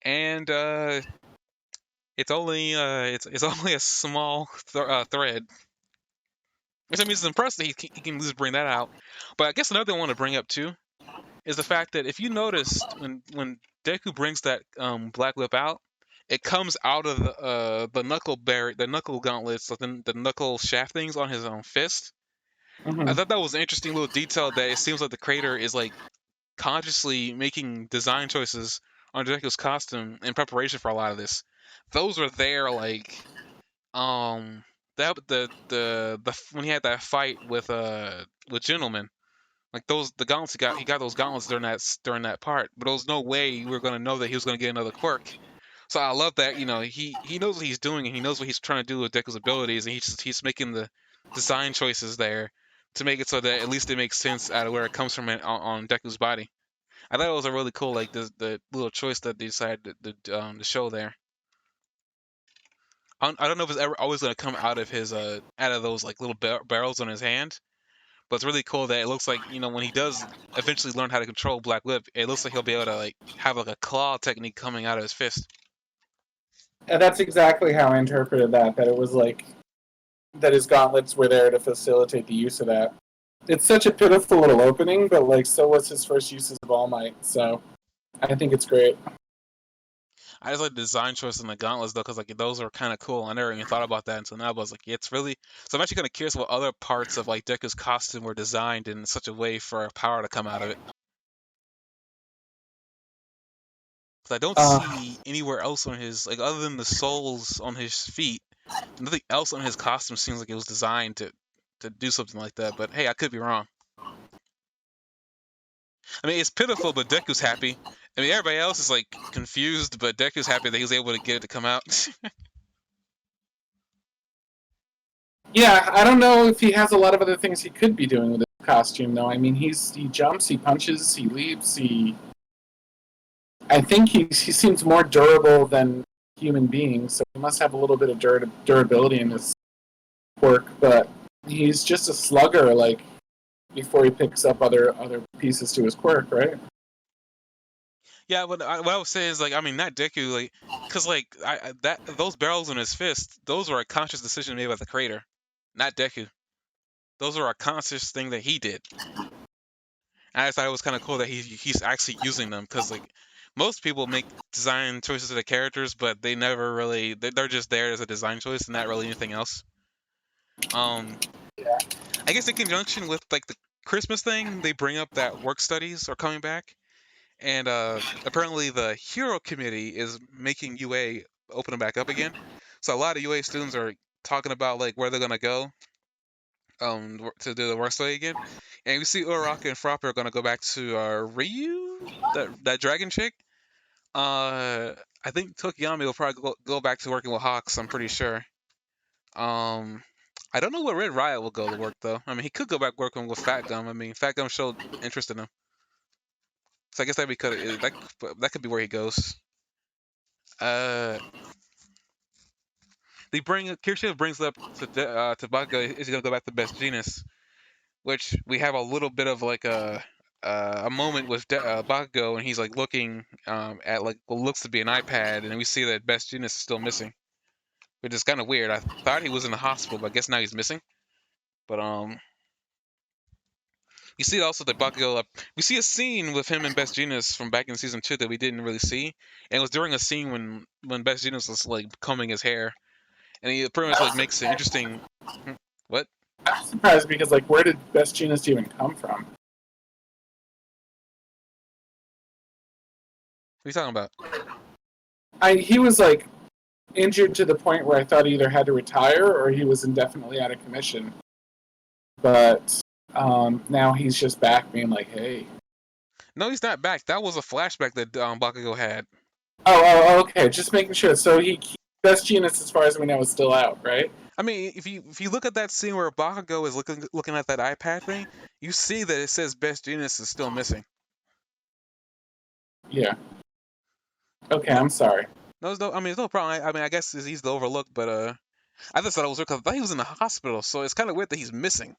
and it's only a small thread, which I mean it's impressive he can just bring that out. But I guess another thing I want to bring up too is the fact that if you noticed when Deku brings that black whip out, it comes out of the knuckle gauntlets, so the knuckle shaft things on his own fist. I Hmm. thought that was an interesting little detail that it seems like the creator is like consciously making design choices on Deku's costume in preparation for a lot of this. Those were there like that the when he had that fight with Gentleman, like those the gauntlets he got those gauntlets during that part, but there was no way we were gonna know that he was gonna get another quirk. So I love that, he knows what he's doing and he knows what he's trying to do with Deku's abilities, and he's making the design choices there to make it so that at least it makes sense out of where it comes from on Deku's body. I thought it was a really cool like the little choice that they decided to show there. I don't know if it's ever always gonna come out of his out of those like little barrels on his hand, but it's really cool that it looks like when he does eventually learn how to control Black Whip, it looks like he'll be able to like have like a claw technique coming out of his fist. And that's exactly how I interpreted that. That it was like that his gauntlets were there to facilitate the use of that. It's such a pitiful little opening, but like so was his first uses of All Might. So I think it's great. I just like the design choice in the gauntlets though, because like those are kind of cool. I never even thought about that until now. But I was like, it's really. So I'm actually kind of curious what other parts of like Deku's costume were designed in such a way for power to come out of it. Because I don't Uh, see anywhere else on his like other than the soles on his feet. Nothing else on his costume seems like it was designed to do something like that. But hey, I could be wrong. I mean, it's pitiful, but Deku's happy. I mean, everybody else is like confused, but Deku's happy that he was able to get it to come out. yeah, I don't know if he has a lot of other things he could be doing with his costume, though. I mean, he jumps, he punches, he leaps, he. I think he seems more durable than human beings, so he must have a little bit of durability in his quirk. But he's just a slugger, like before he picks up other pieces to his quirk, right? Yeah, but what I would say is like, I mean, not Deku, like, cause like that those barrels in his fist, those were a conscious decision made by the creator, not Deku. Those were a conscious thing that he did. And I just thought it was kind of cool that he's actually using them, cause like most people make design choices to the characters, but they never really they're just there as a design choice and not really anything else. Um, Yeah. I guess in conjunction with like the Christmas thing, they bring up that work studies are coming back. And apparently the hero committee is making UA open them back up again. So a lot of UA students are talking about like where they're gonna go to do the work study again. And we see Uraraka and Frapper are gonna go back to Ryu, that dragon chick. Uh, I think Tokiyami will probably go back to working with Hawks. I'm pretty sure. Um, I don't know where Red Riot will go to work though. I mean, he could go back working with Fat Gum. I mean, Fat Gum showed interest in him, so I guess that could be where he goes. Uh, they bring Kirishima brings up to Baga is he gonna go back to Best Genius, which we have a little bit of like a moment with Bakugo, and he's like looking at like what looks to be an iPad, and we see that Best Genius is still missing, which is kind of weird. I thought he was in the hospital, but I guess now he's missing. But you see also that Bakugo, we see a scene with him and Best Genius from back in season 2 that we didn't really see, and it was during a scene when Best Genius was like combing his hair, and he pretty much like makes an interesting. What? I'm surprised because like where did Best Jeanist even come from? What are you talking about? He was like injured to the point where I thought he either had to retire or he was indefinitely out of commission. but now he's just back being like, hey. No, he's not back. That was a flashback that Bakugo had. Okay. Just making sure. So Best Genius, as far as we know, is still out, right? I mean, if you look at that scene where Bakugo is looking at that iPad thing, you see that it says Best Genius is still missing. Yeah. Okay, No, I'm sorry. no, I mean, it's no problem. I mean, I guess it's easy to overlook, but I just thought it was weird because I thought he was in the hospital, so it's kind of weird that he's missing.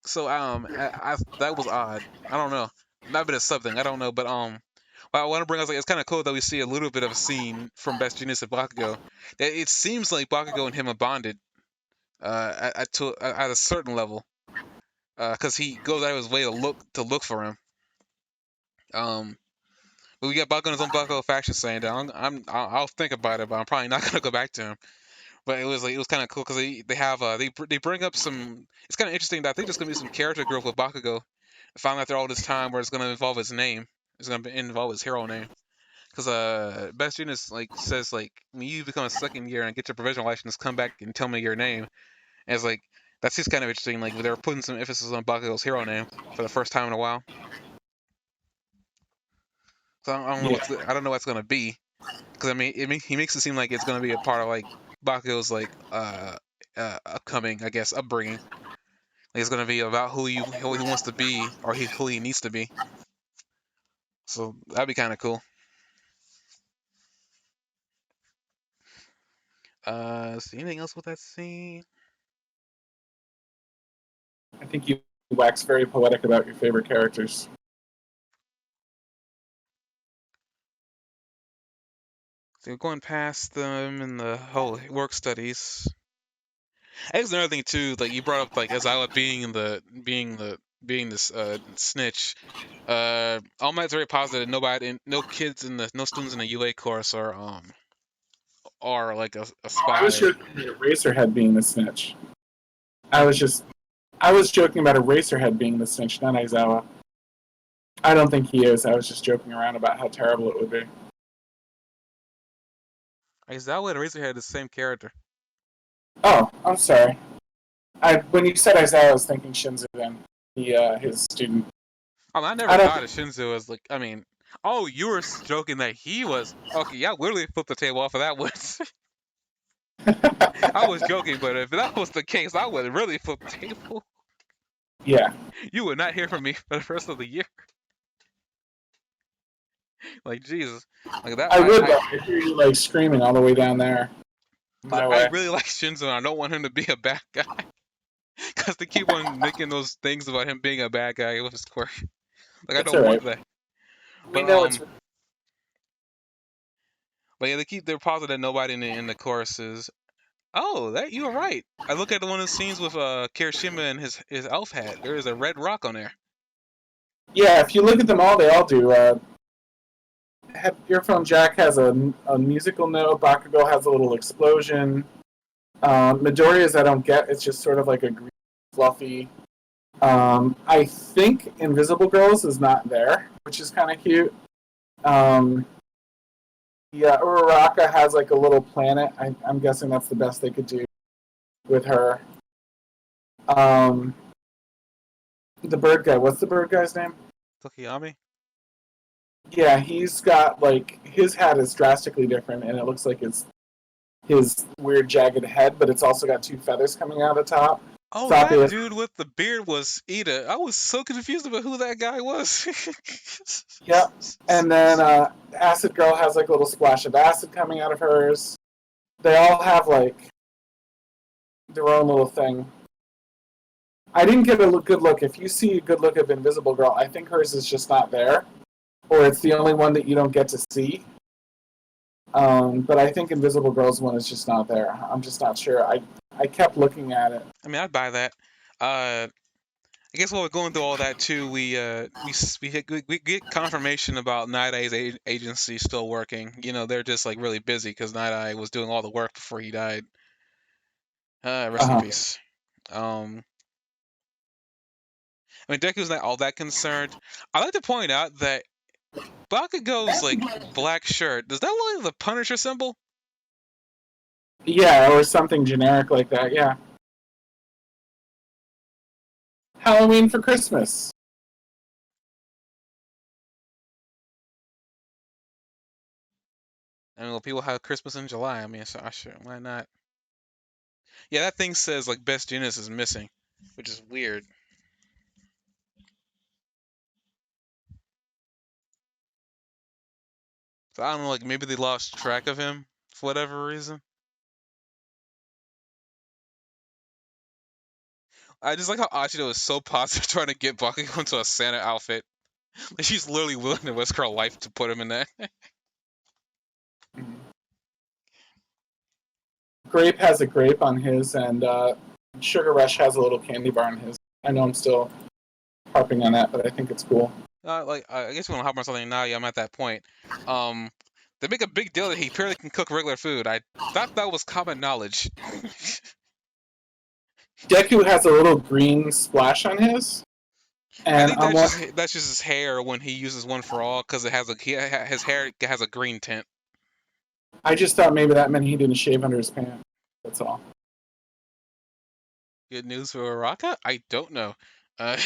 So that was odd. I don't know. Not bit of something. I don't know, but what I want to bring up, like, it's kind of cool that we see a little bit of a scene from Best Genius and Bakugo. That it seems like Bakugo and him are bonded at a certain level, because he goes out of his way to look for him. Um, but we got Bakugo in his own Bakugo faction saying that I'll think about it, but I'm probably not gonna go back to him. But it was kind of cool because they have they bring up some. It's kind of interesting that I think there's gonna be some character growth with Bakugo. I found out there all this time where it's gonna involve his name. It's gonna involve his hero name. Because Best Genius like says like when you become a second year and get your provisional license, come back and tell me your name. And it's like that's just kind of interesting. Like they're putting some emphasis on Bakugo's hero name for the first time in a while. So I don't know Yeah. I don't know what it's gonna be. Because I mean, he makes it seem like it's gonna be a part of like Bakugo's like upcoming, I guess, upbringing. Like it's gonna be about who he wants to be or who he needs to be. So that'd be kind of cool. See anything else with that scene? I think you wax very poetic about your favorite characters. So going past them in the whole work studies. I guess another thing too, like you brought up like Azawa being this snitch. All Might's very positive. No kids in the no students in the UA course are like a I was spy. joking about Eraserhead being the snitch. I was just I was joking about Eraserhead being the snitch, not Aizawa. I don't think he is. I was just joking around about how terrible it would be. Aizawa and Eraserhead is the same character. Oh, I'm sorry. When you said Aizawa, I was thinking Shinzu then, his student. I never I don't. thought of Shinzo as like. I mean, oh, you were joking that he was okay. Yeah, literally flipped the table off of that one. I was joking, but if that was the case, I would really flip the table. Yeah, You would not hear from me for the rest of the year. Like Jesus, like that. I would love to hear you like screaming all the way down there my I way. really like Shinzo. And I don't want him to be a bad guy because they keep on making those things about him being a bad guy with his quirk. Like I It's don't all want right. that. We But know it's. but yeah, they're positive that nobody in the chorus is. Oh, that you were right. I look at one of the scenes with Kirishima and his elf hat. There is a red rock on there. Yeah, if you look at them all, they all do. Earphone Jack has a musical note. Bakugo has a little explosion. Midoriya's I don't get. It's just sort of like a green, fluffy. I think Invisible Girls is not there, which is kind of cute. Um, yeah, Uraraka has like a little planet. I'm guessing that's the best they could do with her. Um, the bird guy. What's the bird guy's name? Tokiyami. Yeah, he's got like his hat is drastically different, and it looks like his weird jagged head, but it's also got two feathers coming out of the top. Oh, that Sabe dude with the beard was Ida. I was so confused about who that guy was. yeah, and then Acid Girl has like a little splash of acid coming out of hers. They all have like their own little thing. I didn't get a good look. If you see a good look of Invisible Girl, I think hers is just not there, or it's the only one that you don't get to see. But I think Invisible Girl's one is just not there. I'm just not sure. I kept looking at it. I mean, I'd buy that. I guess while we're going through all that too, we get confirmation about Night Eye's agency still working. You know, they're just like really busy because Night Eye was doing all the work before he died. Rest in Uh-huh. peace. I mean, Deku's not all that concerned. I like to point out that Bakugo's like black shirt. Does that look like the Punisher symbol? Yeah, or something generic like that. Yeah. Halloween for Christmas. I mean, well, people have Christmas in July. I mean, so sure, why not? Yeah, that thing says like Best Jeanist is missing, which is weird. So I don't know, like maybe they lost track of him for whatever reason. I just like how Ashito is so positive trying to get Bakugo into a Santa outfit. Like she's literally willing to risk her life to put him in that. Grape has a grape on his, and Sugar Rush has a little candy bar on his. I know I'm still harping on that, but I think it's cool. Like I guess we want to hop on something now. Yeah, I'm at that point. They make a big deal that he apparently can cook regular food. I thought that was common knowledge. Deku has a little green splash on his, I and think that's just his hair when he uses One for All because it has his hair has a green tint. I just thought maybe that meant he didn't shave under his pants. That's all. Good news for Araka? I don't know. I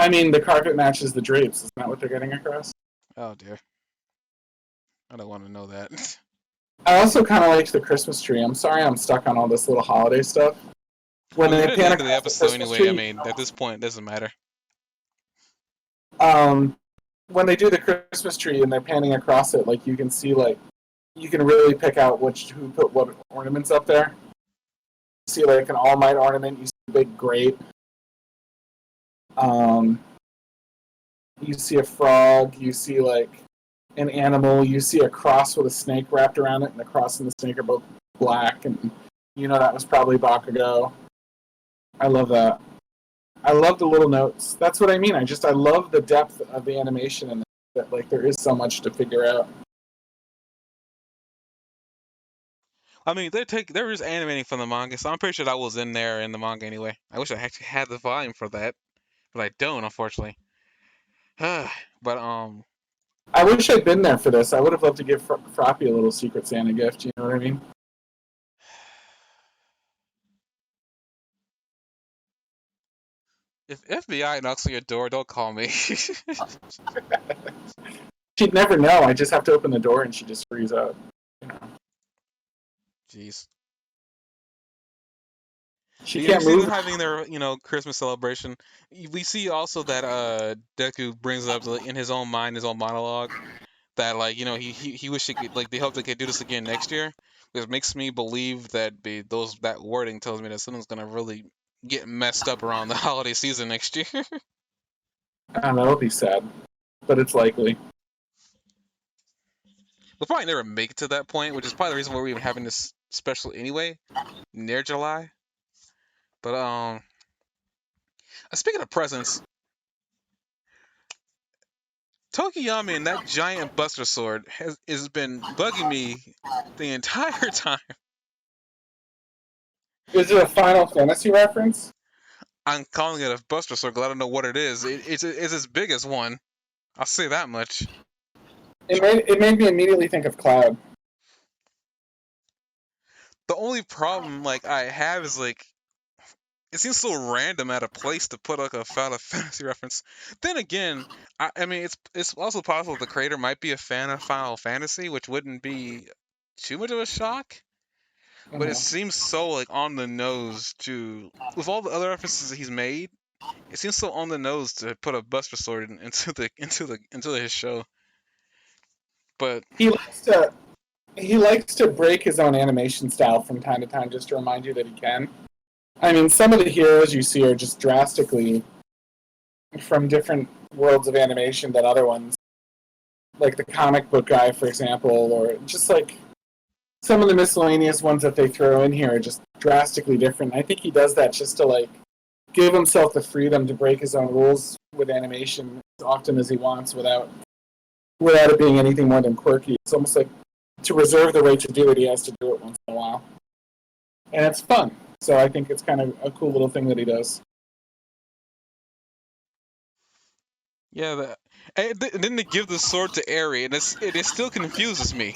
mean, the carpet matches the drapes. Isn't that what they're getting across? Oh dear. I don't want to know that. I also kind of liked the Christmas tree. I'm sorry I'm stuck on all this little holiday stuff. When I mean, they we're at the pan end of the across episode Christmas anyway. tree, I mean, at this point, it doesn't matter. When they do the Christmas tree and they're panning across it, like you can see, like you can really pick out who put what ornaments up there. You see like an All Might ornament. You see a big grape. You see a frog. You see like an animal. You see a cross with a snake wrapped around it, and the cross and the snake are both black, and you know that was probably Bakugo. I love that. I love the little notes. That's what I mean. I love the depth of the animation and that like there is so much to figure out. I mean, there is animating from the manga, so I'm pretty sure that was in there in the manga anyway. I wish I actually had the volume for that, but I don't, unfortunately. But I wish I'd been there for this. I would have loved to give Froppy a little Secret Santa gift. You know what I mean? if FBI knocks on your door, don't call me. She'd never know. I just have to open the door and she just frees up. You know? Jeez. She You can't see move. them having their, Christmas celebration. We see also that Deku brings up like, in his own mind, his own monologue, that like he wish he could like they hope they could do this again next year, which makes me believe that that wording tells me that something's gonna really get messed up around the holiday season next year. I don't know. It'll be sad, but it's likely. We'll probably never make it to that point, which is probably the reason why we're even having this special anyway, near July. But speaking of presents, Tokiyami and that giant Buster Sword has been bugging me the entire time. Is it a Final Fantasy reference? I'm calling it a Buster Sword because I don't know what it is. It's as big as one. I'll say that much. It made me immediately think of Cloud. The only problem like I have is like it seems so random at a place to put like a Final Fantasy reference. Then again, I mean it's also possible the creator might be a fan of Final Fantasy, which wouldn't be too much of a shock. But it seems so like on the nose to with all the other references that he's made. It seems so on the nose to put a Buster Sword into his show. But He likes to break his own animation style from time to time just to remind you that he can. I mean, some of the heroes you see are just drastically from different worlds of animation than other ones. Like the comic book guy, for example, or just like some of the miscellaneous ones that they throw in here are just drastically different. I think he does that just to like give himself the freedom to break his own rules with animation as often as he wants without it being anything more than quirky. It's almost like to reserve the right to do it, he has to do it once in a while. And it's fun. So I think it's kind of a cool little thing that he does. yeah, and then they give the sword to Eri, and it still confuses me.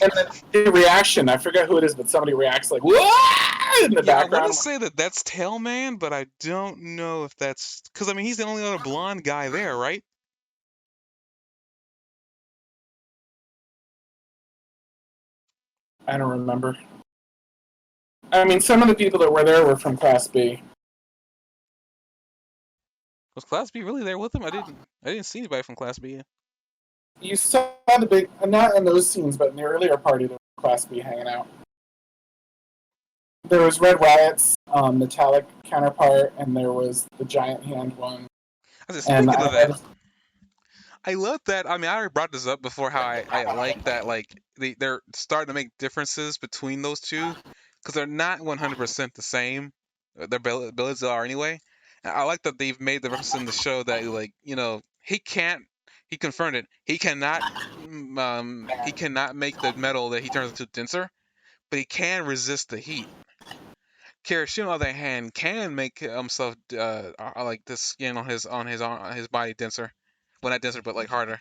And then the reaction, I forget who it is, but somebody reacts like, "Whoa!" in the Yeah, I want to background. say that that's Tailman, but I don't know if that's because I mean he's the only other blonde guy there, right? I don't remember. I mean, some of the people that were there were from Class B. Was Class B really there with him? I didn't see anybody from Class B. You saw the big, not in those scenes, but in the earlier party, there was Class B hanging out. There was Red Riot's metallic counterpart, and there was the giant hand one. I said, And speaking of that, I love that. I mean, I already brought this up before how I like that like they're starting to make differences between those two because they're not 100% the same. Their abilities are anyway. And I like that they've made the reference in the show that like he can't. He confirmed it. He cannot make the metal that he turns into denser, but he can resist the heat. Kirishima, on the other hand, can make himself like the skin on his body denser. Well, not denser, but like harder.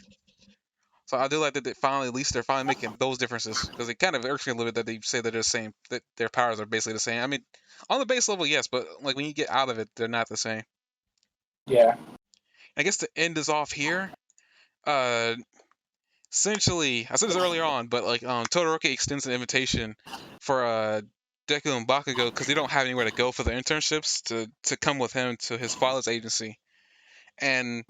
So I do like that they finally, at least they're finally making those differences because it kind of irks me a little bit that they say that they're the same, that their powers are basically the same. I mean, on the base level, yes, but like when you get out of it, they're not the same. yeah, I guess to end this off here, uh, essentially, I said this earlier on, but like Todoroki extends an invitation for Deku and Bakugo because they don't have anywhere to go for their internships to come with him to his father's agency, and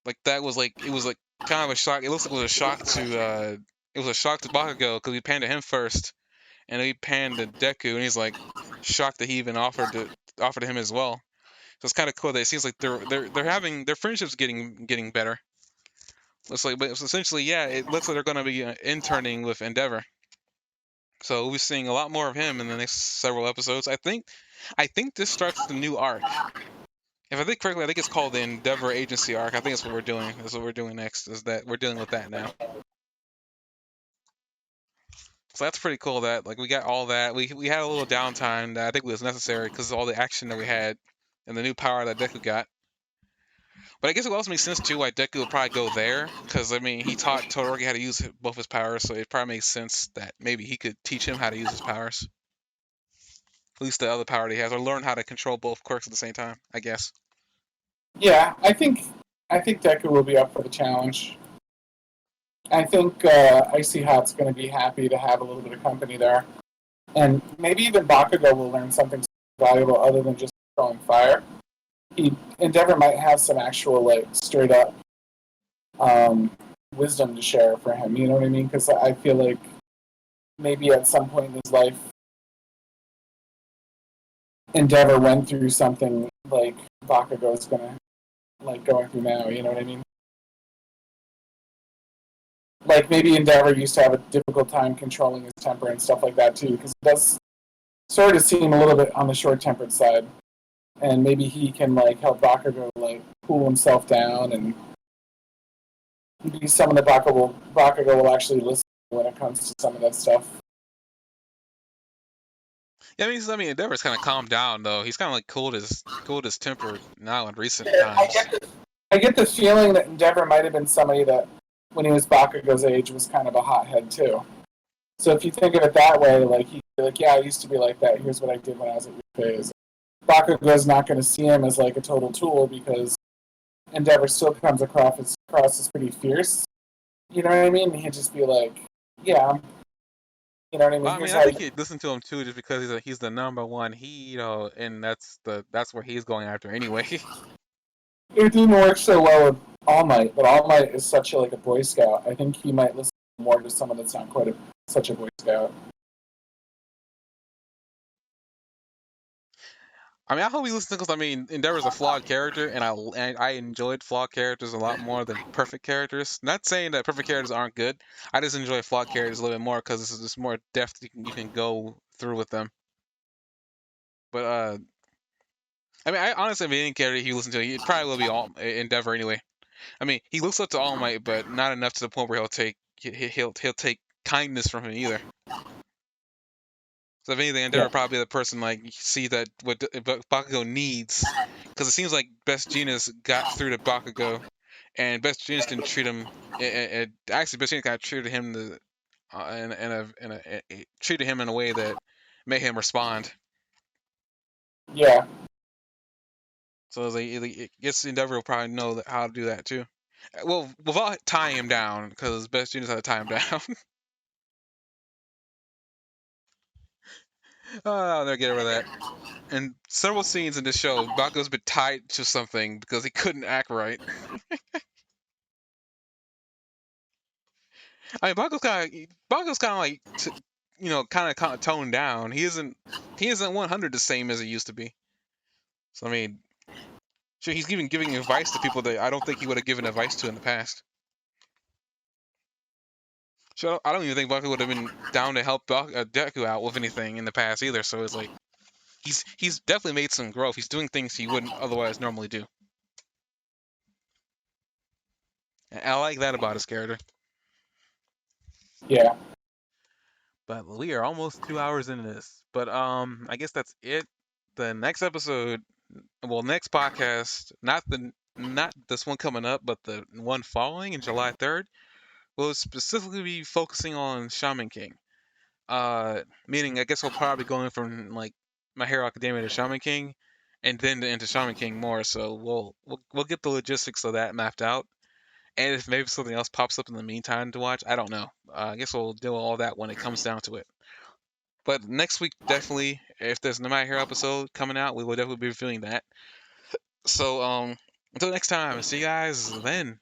like that was like it was like kind of a shock. It looks like it was a shock to Bakugo because we panned to him first, and then we panned to Deku, and he's like shocked that he even offered to him as well. So it's kind of cool that it seems like they're having their friendships getting better. Looks like, but essentially, yeah, it looks like they're going to be interning with Endeavor. So we'll be seeing a lot more of him in the next several episodes. I think this starts the new arc. If I think correctly, I think it's called the Endeavor Agency arc. I think that's what we're doing. That's what we're doing next. Is that we're dealing with that now. So that's pretty cool. That like we got all that. We had a little downtime that I think was necessary because of all the action that we had and the new power that Deku got. But I guess it also makes sense too why Deku would probably go there because I mean he taught Todoroki how to use both his powers, so it probably makes sense that maybe he could teach him how to use his powers. At least the other power that he has, or learn how to control both quirks at the same time. I guess. yeah. I think Deku will be up for the challenge. I think Icy Hot's going to be happy to have a little bit of company there, and maybe even Bakugo will learn something valuable other than just throwing fire. Endeavor might have some actual like straight up um, wisdom to share for him. You know what I mean? Because I feel like maybe at some point in his life, Endeavor went through something like Bakugo's gonna like going through now. You know what I mean? Like maybe Endeavor used to have a difficult time controlling his temper and stuff like that too, because it does sort of seem a little bit on the short-tempered side. And maybe he can like help Bakugo like cool himself down, and maybe some of the Bakugo will actually listen when it comes to some of that stuff. Yeah, I mean Endeavor's kind of calmed down though. He's kind of like cooled his temper now in recent I times. get I get the feeling that Endeavor might have been somebody that, when he was Bakugo's age, was kind of a hothead too. So if you think of it that way, like he'd be like, "Yeah, I used to be like that. Here's what I did when I was at your phase." Bakugo's not going to see him as like a total tool because Endeavor still comes across as pretty fierce. You know what I mean? He'd just be like, "Yeah, you know what I mean? Well, I Here's mean, I how you." think he'd listen to him too, just because he's the number one. And that's where he's going after anyway. It didn't work so well with All Might, but All Might is such a, like a Boy Scout. I think he might listen more to someone that's not quite such a Boy Scout. I mean, I hope he listens because I mean, Endeavor's a flawed character, and I enjoyed flawed characters a lot more than perfect characters. Not saying that perfect characters aren't good. I just enjoy flawed characters a little bit more because this is just more depth you can go through with them. But I mean, I honestly, if any character he listens to, it probably will be all Endeavor anyway. I mean, he looks up to All Might, but not enough to the point where he'll take kindness from him either. So if anything, Endeavor Yeah, would probably be the person like see that what Bakugo needs, because it seems like Best Genius got through to Bakugo, and Best Genius didn't treat him. Actually, Best Genius kind of treated him treated him in a way that made him respond. Yeah, So I guess Endeavor will probably know how to do that too. Well, without tying him down, because Best Genius had to tie him down. I'll never get over that. And several scenes in this show, Baku's been tied to something because he couldn't act right. I mean, Baku's kind of like, kind of toned down. He isn't 100 the same as he used to be. So I mean, sure, he's even giving advice to people that I don't think he would have given advice to in the past. So I don't even think Baku would have been down to help Deku out with anything in the past either. So it's like he's definitely made some growth. He's doing things he wouldn't otherwise normally do. And I like that about his character. yeah. But we are almost 2 hours into this. But I guess that's it. The next episode, well, next podcast, not this one coming up, but the one following in July 3rd, will specifically be focusing on Shaman King. Meaning I guess we'll probably going from like My Hero Academia to Shaman King, and then into Shaman King more. So we'll get the logistics of that mapped out. And if maybe something else pops up in the meantime to watch, I don't know. I guess we'll do all that when it comes down to it. But next week, definitely, if there's no My Hero episode coming out, we will definitely be reviewing that. So, until next time, see you guys then.